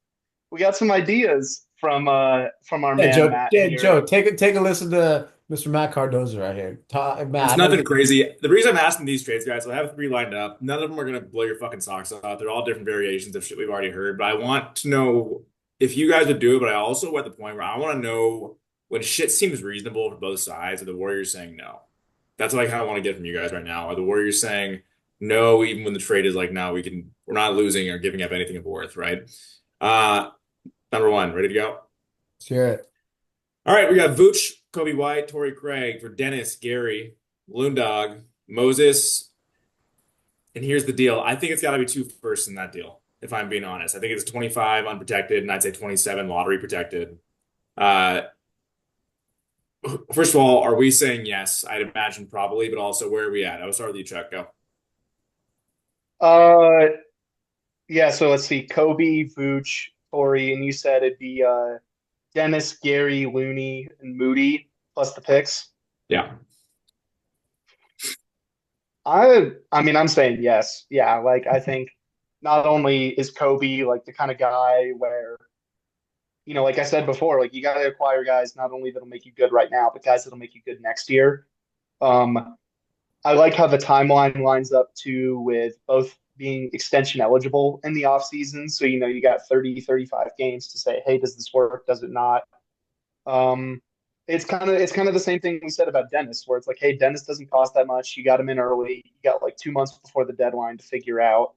ideas from our yeah, man Joe. Matt Yeah, here. Joe. Take a listen to Mr. Matt Cardoza right here. It's Matt, I know. nothing crazy. The reason I'm asking these trades, guys, so I have three lined up. None of them are going to blow your fucking socks off. They're all different variations of shit we've already heard. But I want to know if you guys would do it. But I also at the point where I want to know when shit seems reasonable for both sides. Are the Warriors saying no? That's what I kind of want to get from you guys right now. Are the Warriors saying no, even when the trade is like, no, we're not losing or giving up anything of worth, right? Uh, Number one, ready to go? Let's hear it. All right, we got Vooch, Kobe White, Torrey Craig for Dennis, Gary, Loondog, Moses. And here's the deal. I think it's got to be two firsts in that deal, if I'm being honest. I think it's 25 unprotected, and I'd say 27 lottery protected. Uh, First of all, are we saying yes? I'd imagine probably, but also where are we at? I will start with you, Chuck. Go. Uh, yeah. So let's see, Kobe, Vooch, Tori, and you said it'd be Dennis, Gary, Looney, and Moody plus the picks. Yeah. I mean, I'm saying yes. Yeah, like I think not only is Kobe like the kind of guy where, like I said before, like you got to acquire guys not only that'll make you good right now, but guys that'll make you good next year. Um, I like how the timeline lines up too with both being extension eligible in the offseason. So, you got 30, 35 games to say, hey, does this work? Does it not? Um, it's kind of the same thing we said about Dennis, where it's like, hey, Dennis doesn't cost that much. You got him in early. You got like 2 months before the deadline to figure out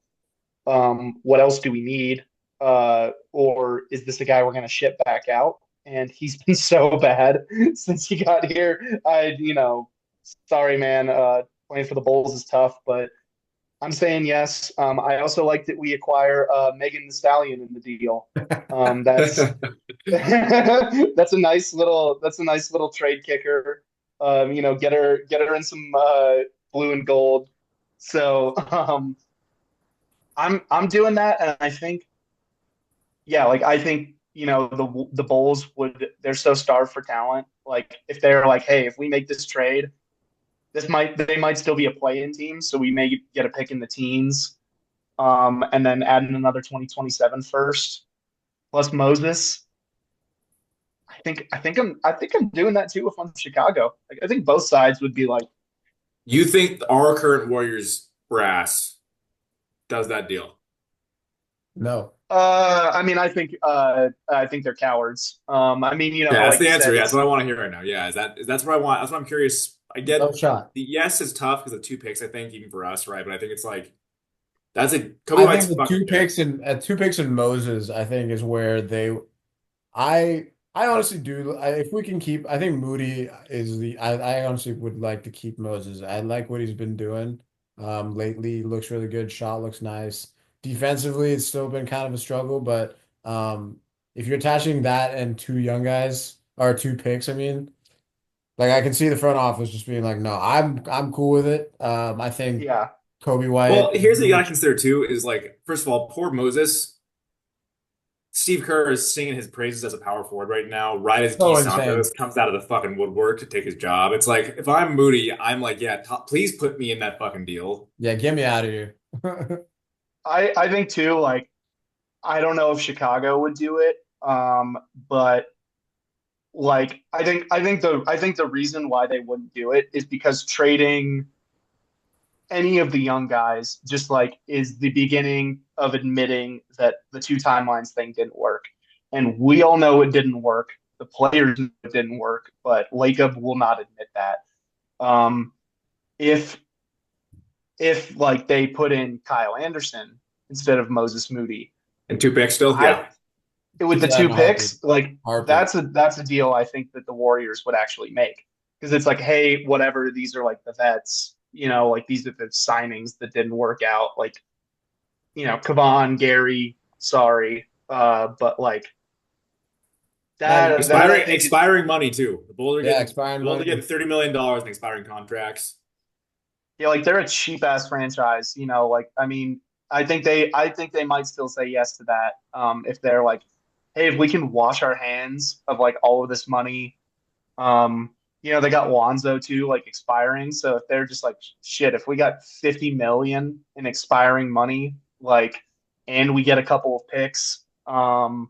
what else do we need, or is this a guy we're going to ship back out? And he's been so bad since he got here. Sorry, man. Playing for the Bulls is tough, but I'm saying yes. I also like that we acquire Megan the Stallion in the deal. That's that's a nice little trade kicker. Get her in some blue and gold. So I'm doing that, and I think yeah, like I think the Bulls they're so starved for talent. Like if they're like, hey, if we make this trade, they might still be a play-in team, so we may get a pick in the teens, and then add in another 2027 first plus Moses. I think I'm doing that too if I'm Chicago. Like I think both sides would be like, You think our current Warriors brass does that deal? No. I mean, I think they're cowards. I mean, Yeah, that's like the you answer. said, Yeah, that's what it's I want to hear right now. Yeah, that's what I want. That's what I'm curious. I No get shot. the yes is tough because of two picks, I think, even for us, right? But I think it's like that's a Kobe I White's think the fucking good. two picks in Moses, I think is where I honestly do. If we can keep, I think Moody is I honestly would like to keep Moses. I like what he's been doing lately. He looks really good. Shot looks nice. Defensively, it's still been kind of a struggle, but if you're attaching that and two young guys or two picks, I mean, like I can see the front office just being like, no, I'm cool with it. I think yeah, Kobe Well, White. here's what you gotta consider too: is like first of all, poor Moses. Steve Kerr is singing his praises as a power forward right now, right as Guy So insane. Santos comes out of the fucking woodwork to take his job. It's like if I'm Moody, I'm like, yeah, please put me in that fucking deal. Yeah, get me out of here. I think too. Like I don't know if Chicago would do it, but like I think the reason why they wouldn't do it is because trading any of the young guys just like is the beginning of admitting that the two timelines thing didn't work. And we all know it didn't work. The players know it didn't work, but Lacob will not admit that. Um, if like they put in Kyle Anderson instead of Moses Moody, And two picks still, I yeah. with Do the that in two a heartbeat. picks, like Heartbeat. that's a deal I think that the Warriors would actually make. because it's like, hey, whatever, these are like the vets, like these are the signings that didn't work out. Like, Kavan, Gary, sorry. But like No, you're that I Expiring think is expiring money too. yeah, expiring The Bulls are getting money. $30 million in expiring contracts. yeah, like they're a cheap ass franchise, like I mean, I think they might still say yes to that. If they're like, hey, if we can wash our hands of like all of this money. They got Lonzo too, like expiring. So if they're just like shit, if we got 50 million in expiring money, like, and we get a couple of picks, I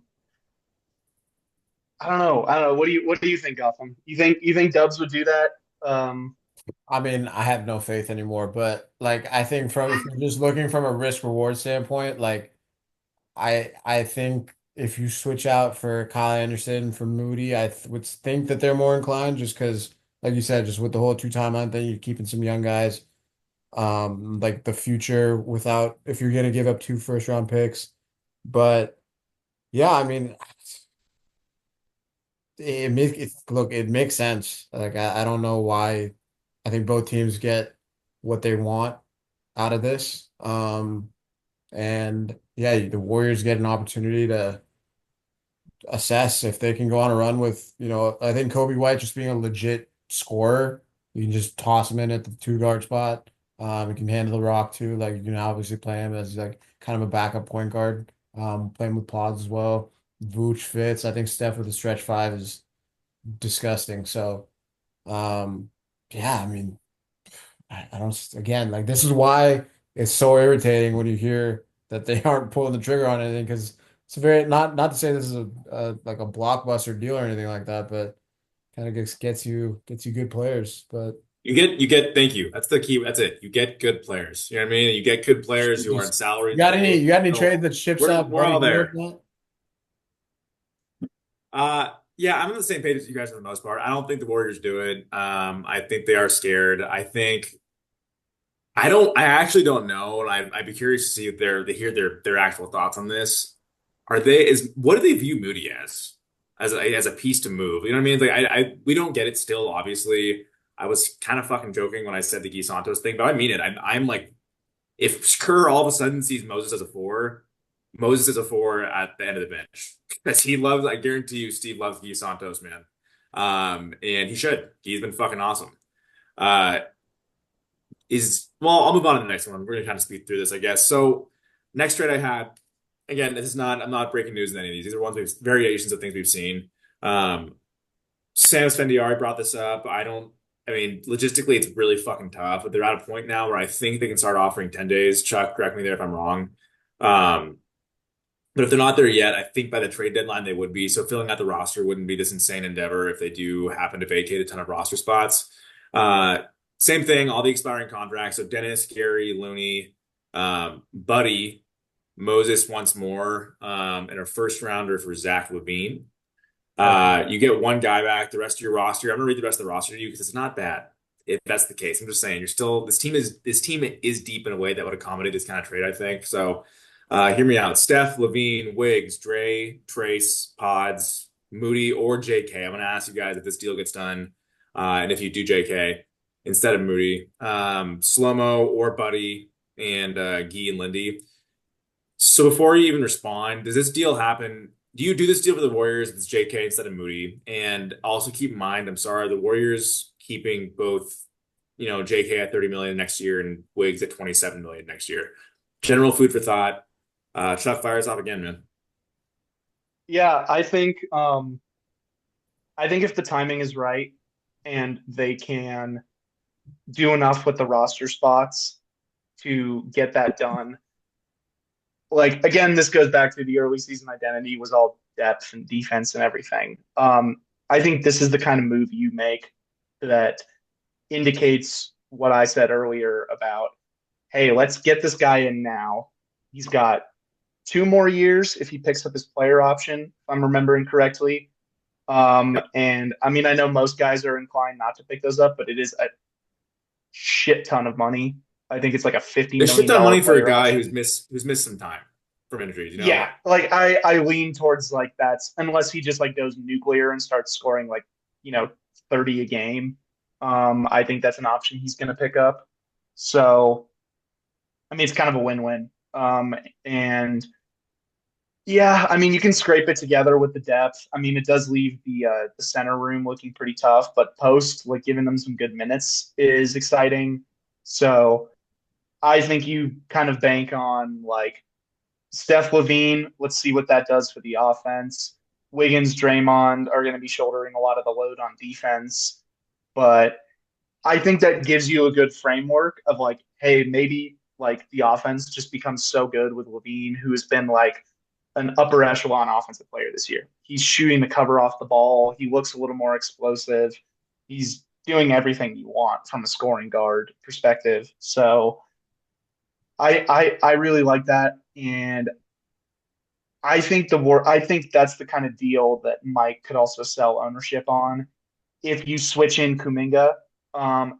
don't know. I don't know. What do you think, Gotham? You think Dubs would do that? Um, I mean, I have no faith anymore, but like I think from if you're just looking from a risk reward standpoint, like I think if you switch out for Kyle Anderson for Moody, I th would think that they're more inclined just because, like you said, just with the whole two timeline thing, you're keeping some young guys. Like the future without if you're gonna give up two first round picks. But yeah, I mean, it makes sense. Like I don't know why. I think both teams get what they want out of this. And yeah, the Warriors get an opportunity to assess if they can go on a run with, I think Kobe White just being a legit scorer. You can just toss him in at the two guard spot. He can handle the rock too. Like you can obviously play him as like kind of a backup point guard. Playing with pods as well. Vooch fits. I think Steph with the stretch five is disgusting. So um yeah, I mean I don't again like this is why it's so irritating when you hear that they aren't pulling the trigger on anything because it's a very not to say this is a like a blockbuster deal or anything like that, but kind of gets you good players. But Thank you. That's the key. That's it. You get good players. You know what I mean? You get good players who aren't jeez. You salary. got any you got any So trades that ships we're out we're Buddy all Hield there. yet? Yeah, I'm on the same page as you guys for the most part. I don't think the Warriors do it. I think they are scared. I actually don't know, and I'd be curious to see if they hear their actual thoughts on this. What do they view Moody as a piece to move? You know what I mean? Like we don't get it still, obviously. I was kind of fucking joking when I said the Guy Santos thing, but I mean it. I'm like, if Kerr all of a sudden sees Moses as a four, Moses is a four at the end of the bench. Because he loves, I guarantee you, Steve loves Guy Santos, man. And he should. He's been fucking awesome. Uh, I'll move on to the next one. We're gonna kind of speed through this, I guess. So, next trade I had, again, I'm not breaking news in any of these. These are variations of things we've seen. Um, Sam Spendiari brought this up. I mean, logistically, it's really fucking tough, but they're at a point now where I think they can start offering 10 days. Chuck, correct me there if I'm wrong. Um, but if they're not there yet, I think by the trade deadline they would be. So filling out the roster wouldn't be this insane endeavor if they do happen to vacate a ton of roster spots. Uh, Same thing, all the expiring contracts. So Dennis, Gary, Looney, Buddy, Moses once more, and a first rounder for Zach LaVine. Okay. You get one guy back. The rest of your roster, I'm gonna read the rest of the roster to you because it's not bad. If that's the case, I'm just saying you're still this team is deep in a way that would accommodate this kind of trade. I think so. Hear me out. Steph, Levine, Wiggs, Dre, Trace, Pods, Moody, or JK. I'm gonna ask you guys if this deal gets done, and if you do JK instead of Moody, Slomo or Buddy, and Gee and Lindy. So before you even respond, does this deal happen? Do you do this deal for the Warriors if it's JK instead of Moody? And also keep in mind, I'm sorry, the Warriors keeping both, JK at 30 million next year and Wiggs at 27 million next year. General food for thought. Chuck, fires off again, man. yeah, I think if the timing is right and they can do enough with the roster spots to get that done. Like again, this goes back to the early season identity was all depth and defense and everything. I think this is the kind of move you make that indicates what I said earlier about, hey, let's get this guy in now. He's got 2 more years if he picks up his player option, if I'm remembering correctly. And I mean, I know most guys are inclined not to pick those up, but it is a shit ton of money. I think it's like a $50 A shit million ton of dollar money for a player guy who's option. missed some time from injuries. Yeah, like I lean towards like that's unless he just like goes nuclear and starts scoring like, you know, 30 a game. I think that's an option he's going to pick up. So, I mean, it's kind of a win-win. And yeah, I mean, you can scrape it together with the depth. I mean, it does leave the center room looking pretty tough, but post, like giving them some good minutes is exciting. So I think you kind of bank on like Steph Levine. Let's see what that does for the offense. Wiggins, Draymond are going to be shouldering a lot of the load on defense, but I think that gives you a good framework of like, hey, maybe like the offense just becomes so good with Levine, who has been like an upper echelon offensive player this year. He's shooting the cover off the ball. He looks a little more explosive. He's doing everything you want from a scoring guard perspective. So I really like that, and I think that's the kind of deal that Mike could also sell ownership on if you switch in Kuminga.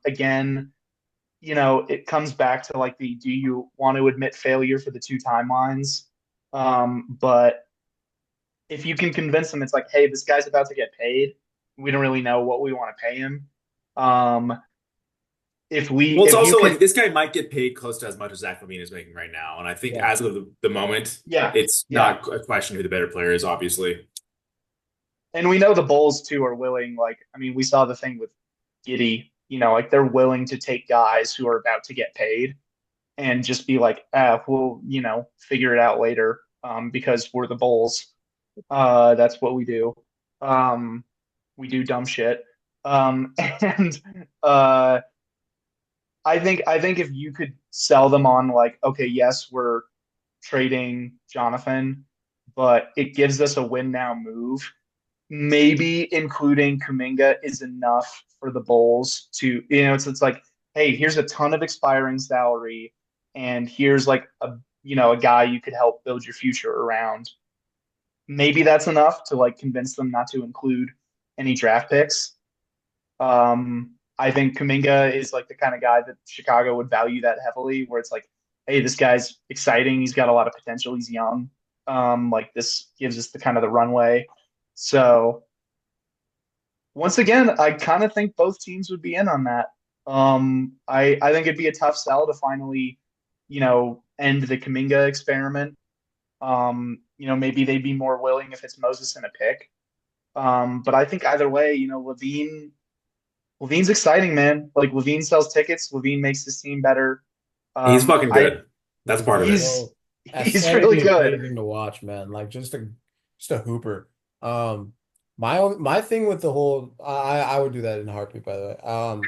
Again, it comes back to like the do you want to admit failure for the two timelines? But if you can convince them, it's like, hey, this guy's about to get paid. We don't really know what we want to pay him. Um, Well, it's if you also like can, this guy might get paid close to as much as Zach LaVine is making right now, and I think Yeah. as of the moment, yeah, it's yeah. not a question who the better player is, obviously. And we know the Bulls too are willing. Like, I mean, we saw the thing with Giddy. Like they're willing to take guys who are about to get paid and just be like, we'll figure it out later, because we're the Bulls. That's what we do. Um, we do dumb shit. And I think if you could sell them on like, okay, yes, we're trading Jonathan, but it gives us a win now move. Maybe including Kuminga is enough for the Bulls to, it's like, hey, here's a ton of expiring salary, and here's like a guy you could help build your future around. Maybe that's enough to like convince them not to include any draft picks. I think Kuminga is like the kind of guy that Chicago would value that heavily, where it's like, hey, this guy's exciting. He's got a lot of potential. He's young. Like this gives us the kind of the runway. So once again, I kind of think both teams would be in on that. I think it'd be a tough sell to finally, end the Kuminga experiment. Maybe they'd be more willing if it's Moses and a pick. But I think either way, Levine's exciting, man. Like Levine sells tickets. Levine makes this team better. He's fucking I good. That's part He's of it. he's so he's really aesthetically good. pleasing to watch, man. Like just a hooper. My thing with the whole I would do that in a heartbeat, by the way. I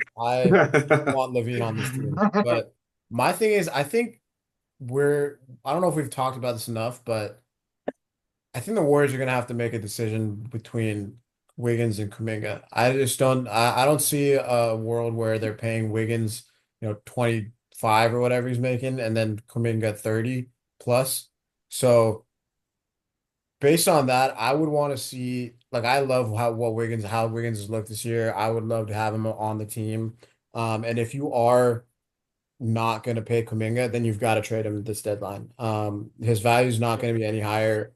want Levine on this team, but my thing is I think we're I don't know if we've talked about this enough, but I think the Warriors are gonna have to make a decision between Wiggins and Kuminga. I don't see a world where they're paying Wiggins, 25 or whatever he's making, and then Kuminga 30 plus. So based on that, I would want to see like I love how Wiggins has looked this year. I would love to have him on the team. And if you are not going to pay Kuminga, then you've got to trade him at this deadline. His value is not going to be any higher.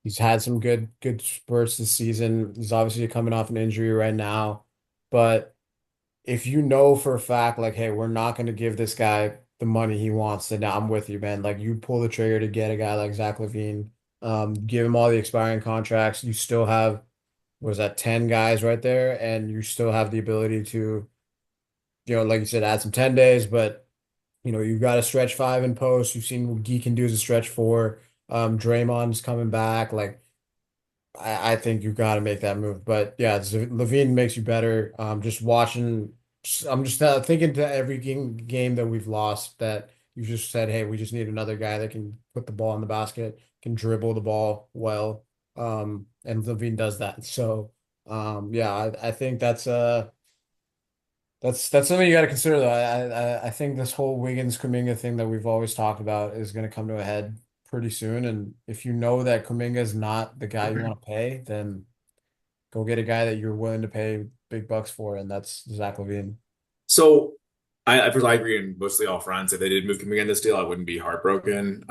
He's had some good spurts this season. He's obviously coming off an injury right now, but if you know for a fact, like, hey, we're not going to give this guy the money he wants, then I'm with you, man. Like, you pull the trigger to get a guy like Zach LaVine, give him all the expiring contracts. You still have, what was that, 10 guys right there, and you still have the ability to, like you said, add some 10 days, but you've got a stretch five in post. You've seen what Geek can do as a stretch four. Draymond's coming back. Like, I think you've got to make that move. But yeah, Levine makes you better. Just watching, I'm just thinking to every game that we've lost that you just said, hey, we just need another guy that can put the ball in the basket, can dribble the ball well. And Levine does that. So, yeah, I think that's something you got to consider though. I think this whole Wiggins Kuminga thing that we've always talked about is going to come to a head pretty soon. And if you know that Kuminga is not the guy you want to pay, then go get a guy that you're willing to pay big bucks for, and that's Zach LaVine. So I agree in mostly all fronts. If they did move Kuminga in this deal, I wouldn't be heartbroken.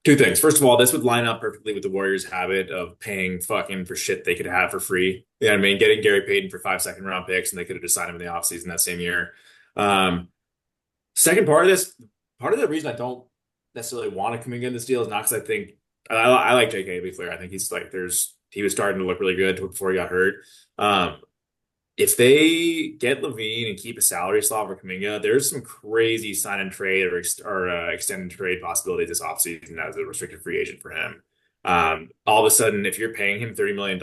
Two things. First of all, this would line up perfectly with the Warriors' habit of paying fucking for shit they could have for free. You know what I mean? Getting Gary Payton for 5 second round picks, and they could have just signed him in the offseason that same year. Um, Second part of this, part of the reason I don't necessarily want to Kuminga in this deal is not because I think I like JK to be clear. I think he's like he was starting to look really good before he got hurt. Um, if they get Levine and keep a salary slot for Kuminga, there's some crazy sign and trade or extended trade possibilities this offseason as a restricted free agent for him. All of a sudden, if you're paying him $30 million,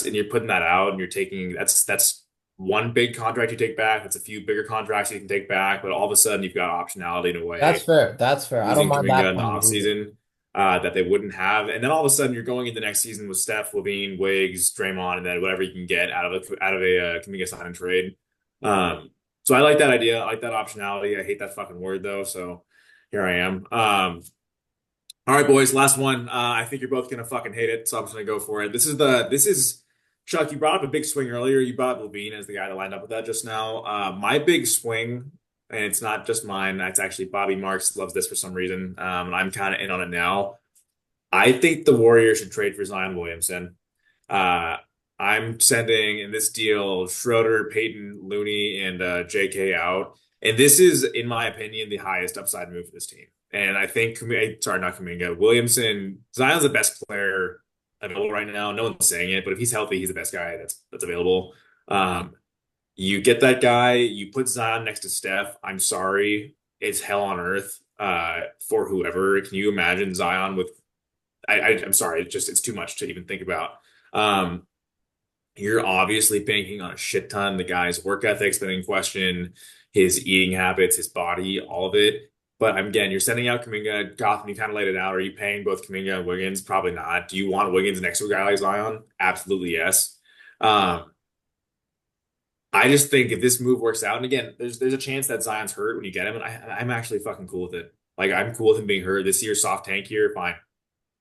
and you're putting that out and you're taking that's one big contract you take back. That's a few bigger contracts you can take back, but all of a sudden you've got optionality in a That's way fair. That's fair. I don't using mind Kuminga that in the point of view either. offseason that they wouldn't have. And then all of a sudden you're going into next season with Steph, Levine, Wiggs, Draymond, and then whatever you can get out of a Kuminga sign and trade. So I like that idea. I like that optionality. I hate that fucking word though. So here I am. All right, boys, last one. I think you're both gonna fucking hate it, so I'm just gonna go for it. This is Chuck. You brought up a big swing earlier. You brought up Levine as the guy that lined up with that just now. My big swing, and it's not just mine. It's actually Bobby Marks loves this for some reason, and I'm kind of in on it now. I think the Warriors should trade for Zion Williamson. Uh, I'm sending in this deal Schroeder, Peyton, Looney, and JK out. And this is, in my opinion, the highest upside move for this team. And I think, sorry, not Kuminga, Williamson, Zion's the best player available right now. No one's saying it, but if he's healthy, he's the best guy that's available. Um, you get that guy, you put Zion next to Steph. I'm sorry, it's hell on earth for whoever. Can you imagine Zion with I'm sorry, it's too much to even think about. Um, you're obviously banking on a shit ton. The guy's work ethic's been in question, his eating habits, his body, all of it. But again, you're sending out Kuminga, Gotham, you kind of laid it out. Are you paying both Kuminga and Wiggins? Probably not. Do you want Wiggins next to a guy like Zion? Absolutely yes. Um, I just think if this move works out, and again, there's a chance that Zion's hurt when you get him, and I'm actually fucking cool with it. Like I'm cool with him being hurt this year, soft tank year, fine.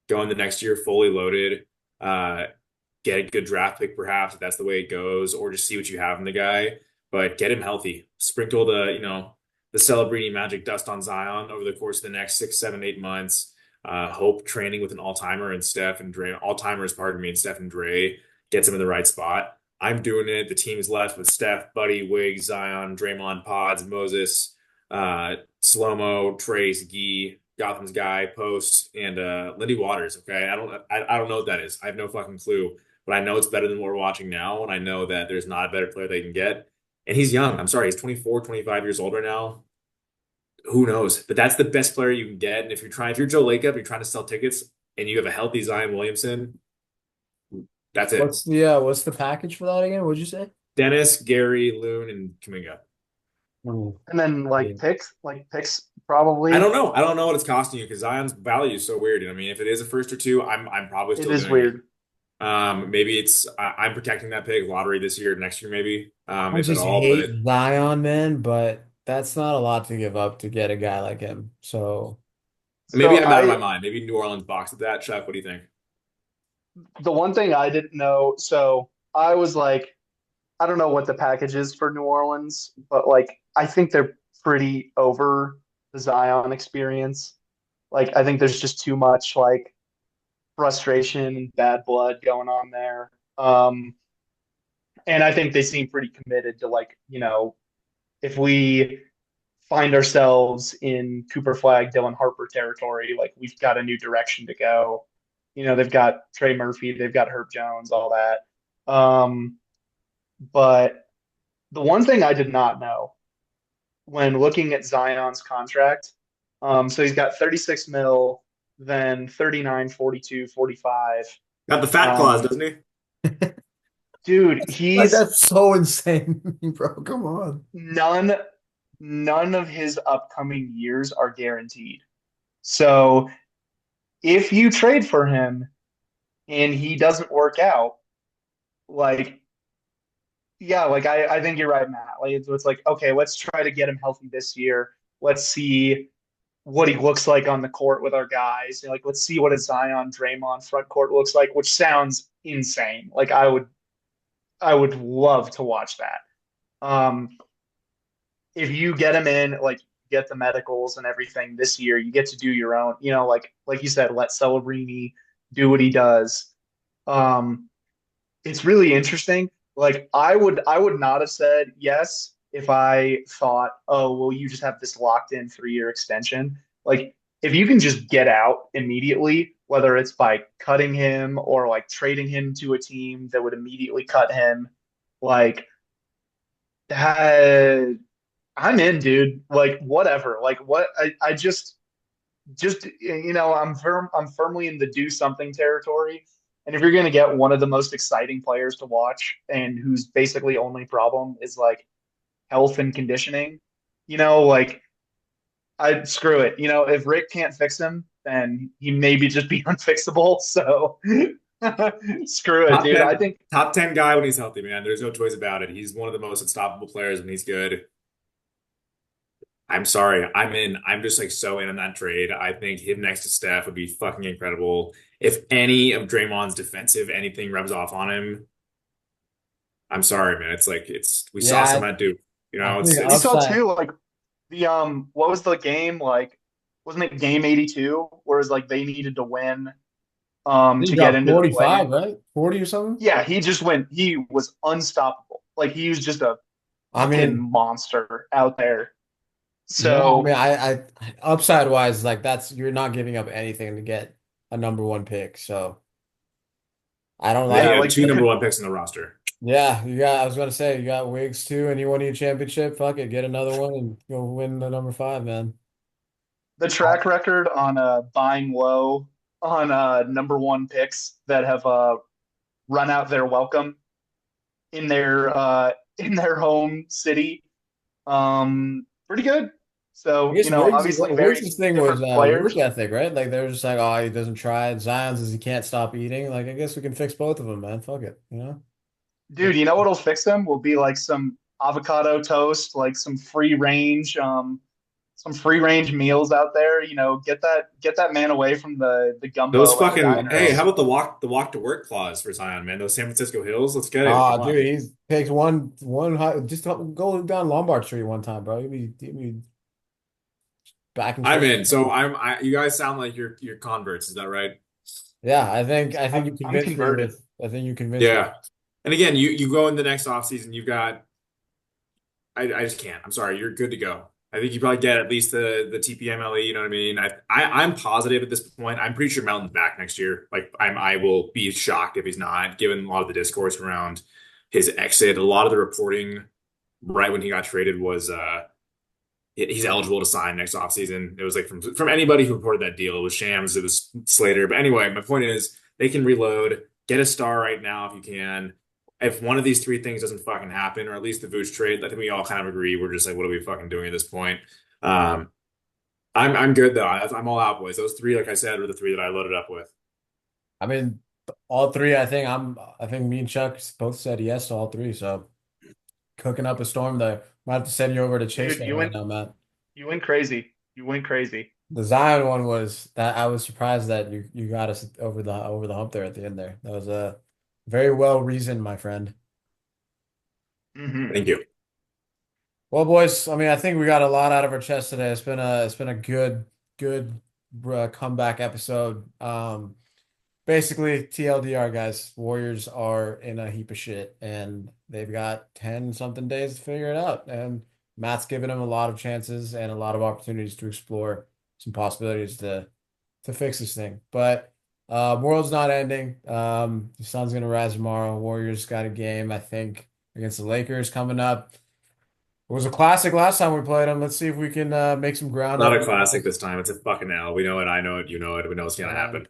Going the next year fully loaded, uh, get a good draft pick perhaps if that's the way it goes, or just see what you have in the guy. But get him healthy. Sprinkle the Celebrini magic dust on Zion over the course of the next 6, 7, 8 months. Hope training with an all-timer and Steph and Dre, all-timers, pardon me, and Steph and Dre gets him in the right spot. I'm doing it. The team's left with Steph, Buddy, Wiggs, Zion, Draymond, Pods, Moses, Slow-Mo, Trace, Gee, Gotham's guy, Post, and Lindy Waters. Okay, I don't know what that is. I have no fucking clue, but I know it's better than what we're watching now, and I know that there's not a better player they can get. And he's young. I'm sorry, he's 24, 25 years old right now. Who knows? But that's the best player you can get. And if you're Joe Lacob, you're trying to sell tickets, and you have a healthy Zion Williamson, that's it. What's the package for that again? What'd you say? Dennis, Gary, Loon, and Kuminga. Mm, And then yeah. like picks probably. I don't know what it's costing you because Zion's value is so weird. I mean, if it is a first or two, I'm probably It still is doing it. weird. Maybe I'm protecting that pick lottery this year, next year, maybe, I if at just all. hate But Zion, man, but that's not a lot to give up to get a guy like him. So maybe So I'm out of my I mind. Maybe New Orleans boxed at that. Chuck, what do you think? the one thing I didn't know, so I was like, I don't know what the package is for New Orleans, but like I think they're pretty over the Zion experience. Like I think there's just too much like frustration and bad blood going on there. And I think they seem pretty committed to like, if we find ourselves in Cooper Flag, Dylan Harper territory, like we've got a new direction to go. They've got Trey Murphy, they've got Herb Jones, all that. But the one thing I did not know when looking at Zion's contract, so he's got 36 mil, then 39, 42, 45. Got the fat clause, Um, doesn't he? dude, like he's that's so insane, bro. Come on. none none of his upcoming years are guaranteed. So if you trade for him and he doesn't work out, like, yeah, like I think you're right, Matt. Like it's like, okay, let's try to get him healthy this year. Let's see what he looks like on the court with our guys. Like, let's see what a Zion Draymond front court looks like, which sounds insane. Like I would love to watch that. Um, if you get him in, like get the medicals and everything this year, you get to do your own, like you said, let Celebrini do what he does. Um, it's really interesting. Like I would not have said yes if I thought, oh, well, you just have this locked in 3 year extension. Like if you can just get out immediately, whether it's by cutting him or like trading him to a team that would immediately cut him, like that I'm in, dude. Like whatever. Like what I just I'm firmly in the do something territory. And if you're going to get one of the most exciting players to watch and whose basically only problem is like health and conditioning, like I screw it. If Rick can't fix him, then he maybe just be unfixable. So screw it, Top dude. I 10, think, top 10 guy when he's healthy, man. There's no choice about it. He's one of the most unstoppable players when he's good. I'm sorry. I'm in. I'm just like so in on that trade. I think him next to Steph would be fucking incredible. If any of Draymond's defensive anything rubs off on him, I'm sorry, man. It's like we saw some Yeah, at Duke. I think we It's saw upside. too, like what was the game like? Wasn't it game 82 where it was like they needed to win He to get dropped into the 45, play-in? right? 40 or something. Yeah, he just went. He was unstoppable. Like he was just a I fucking mean, monster out there. yeah, I mean, So, I upside wise, like that's you're not giving up anything to get a number one pick. So I don't then yeah, you like. have like two you number could, one picks in the roster. Yeah, you got. I was gonna say you got Wiggs too, and you won your championship. Fuck it, get another one and go win the number five, man. the track record on buying low on number one picks that have run out their welcome in their home city, pretty good. I So, guess obviously very Wiggs' thing was different players. work ethic, right? Like they're just like, oh, he doesn't try. Zion's is he can't stop eating. Like I guess we can fix both of them, man. Fuck it, you know. Dude, you know what'll fix them will be like some avocado toast, like some free range meals out there. Get that man away from the Those gumbo and the fucking hey, how diners. about the walk to work clause for Zion, man? Those San Francisco hills, let's get it. Ah, Come on. dude, he's picked just go down Lombard Street one time, bro. You'll be back in I'm shape. in. So you guys sound like you're converts, is that right? Yeah, I think you I'm convinced me converted. with I think you convinced me. Yeah. And again, you go in the next offseason, you've got I just can't. I'm sorry, you're good to go. I think you probably get at least the TPMLE, you know what I mean? I'm positive at this point. I'm pretty sure Melton's back next year. Like I will be shocked if he's not, given a lot of the discourse around his exit. A lot of the reporting right when he got traded was he's eligible to sign next offseason. It was like from anybody who reported that deal. It was Shams, it was Slater. But anyway, my point is they can reload, get a star right now if you can. If one of these three things doesn't fucking happen, or at least the Vooch trade, I think we all kind of agree. We're just like, what are we fucking doing at this point? Um, I'm good though. I'm all out, boys. Those three, like I said, are the three that I loaded up with. I mean, all three. I think me and Chuck both said yes to all three. So cooking up a storm there. Might have to send you over to Chase Dude, that right now, Matt. you went crazy. You went crazy. The Zion one was that I was surprised that you got us over the hump there at the end there. That was a very well reasoned, my friend. Hmm. Thank you. Well, boys, I mean, I think we got a lot out of our chest today. It's been a good comeback episode. Basically, TLDR, guys, Warriors are in a heap of shit, and they've got 10 something days to figure it out. And Matt's given them a lot of chances and a lot of opportunities to explore some possibilities to fix this thing. But world's not ending. The sun's gonna rise tomorrow. Warriors got a game, I think, against the Lakers coming up. It was a classic last time we played them. Let's see if we can make some ground Not up. a classic this time. It's a fucking L. We know it. I know it. You know it. We know it's gonna Uh, happen.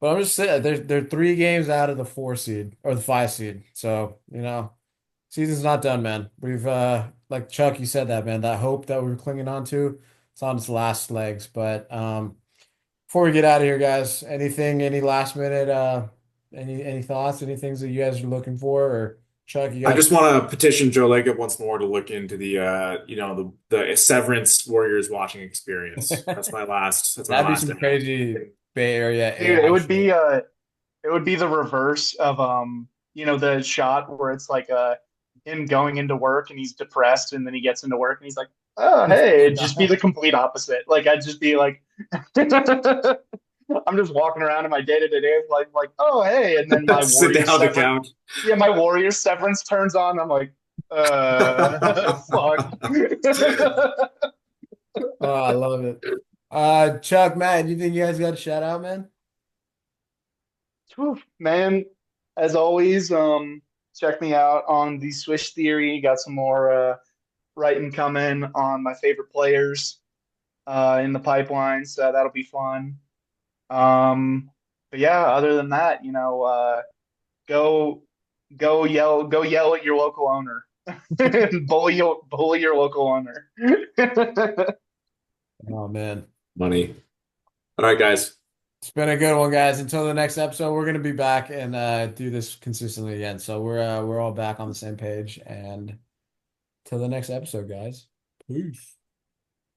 but I'm just saying they're 3 games out of the 4 seed or the 5 seed. So, season's not done, man. We've like Chuck, you said that, man. That hope that we were clinging on to, it's on its last legs. But before we get out of here, guys, any last minute any thoughts, any things that you guys are looking for? Or Chuck, you I got just want to petition Joe Lacob once more to look into the Severance Warriors watching experience. That's my that'd be last some out. crazy Bay Area Dude, AI shit. it would be the reverse of the shot where it's like him going into work and he's depressed, and then he gets into work and he's like, oh It's hey, good. it'd just be the complete opposite. Like I'd just be like, I'm just walking around in my day-to-day life, like, oh hey, and then my Sit warrior down on the severance, couch. yeah, my warrior severance turns on. I'm like, fuck. Oh, I love it. Chuck, Matt, you think you guys got a shout out, man? Whew, man, as always, check me out on the Swish Theory. Got some more writing coming on my favorite players in the pipeline, so that'll be fun. Um, but yeah, other than that, go go yell at your local owner. Bully your local owner. Oh man. Money. All right, guys. It's been a good one, guys. Until the next episode, we're gonna be back and do this consistently again. So we're all back on the same page. And till the next episode, guys. Peace.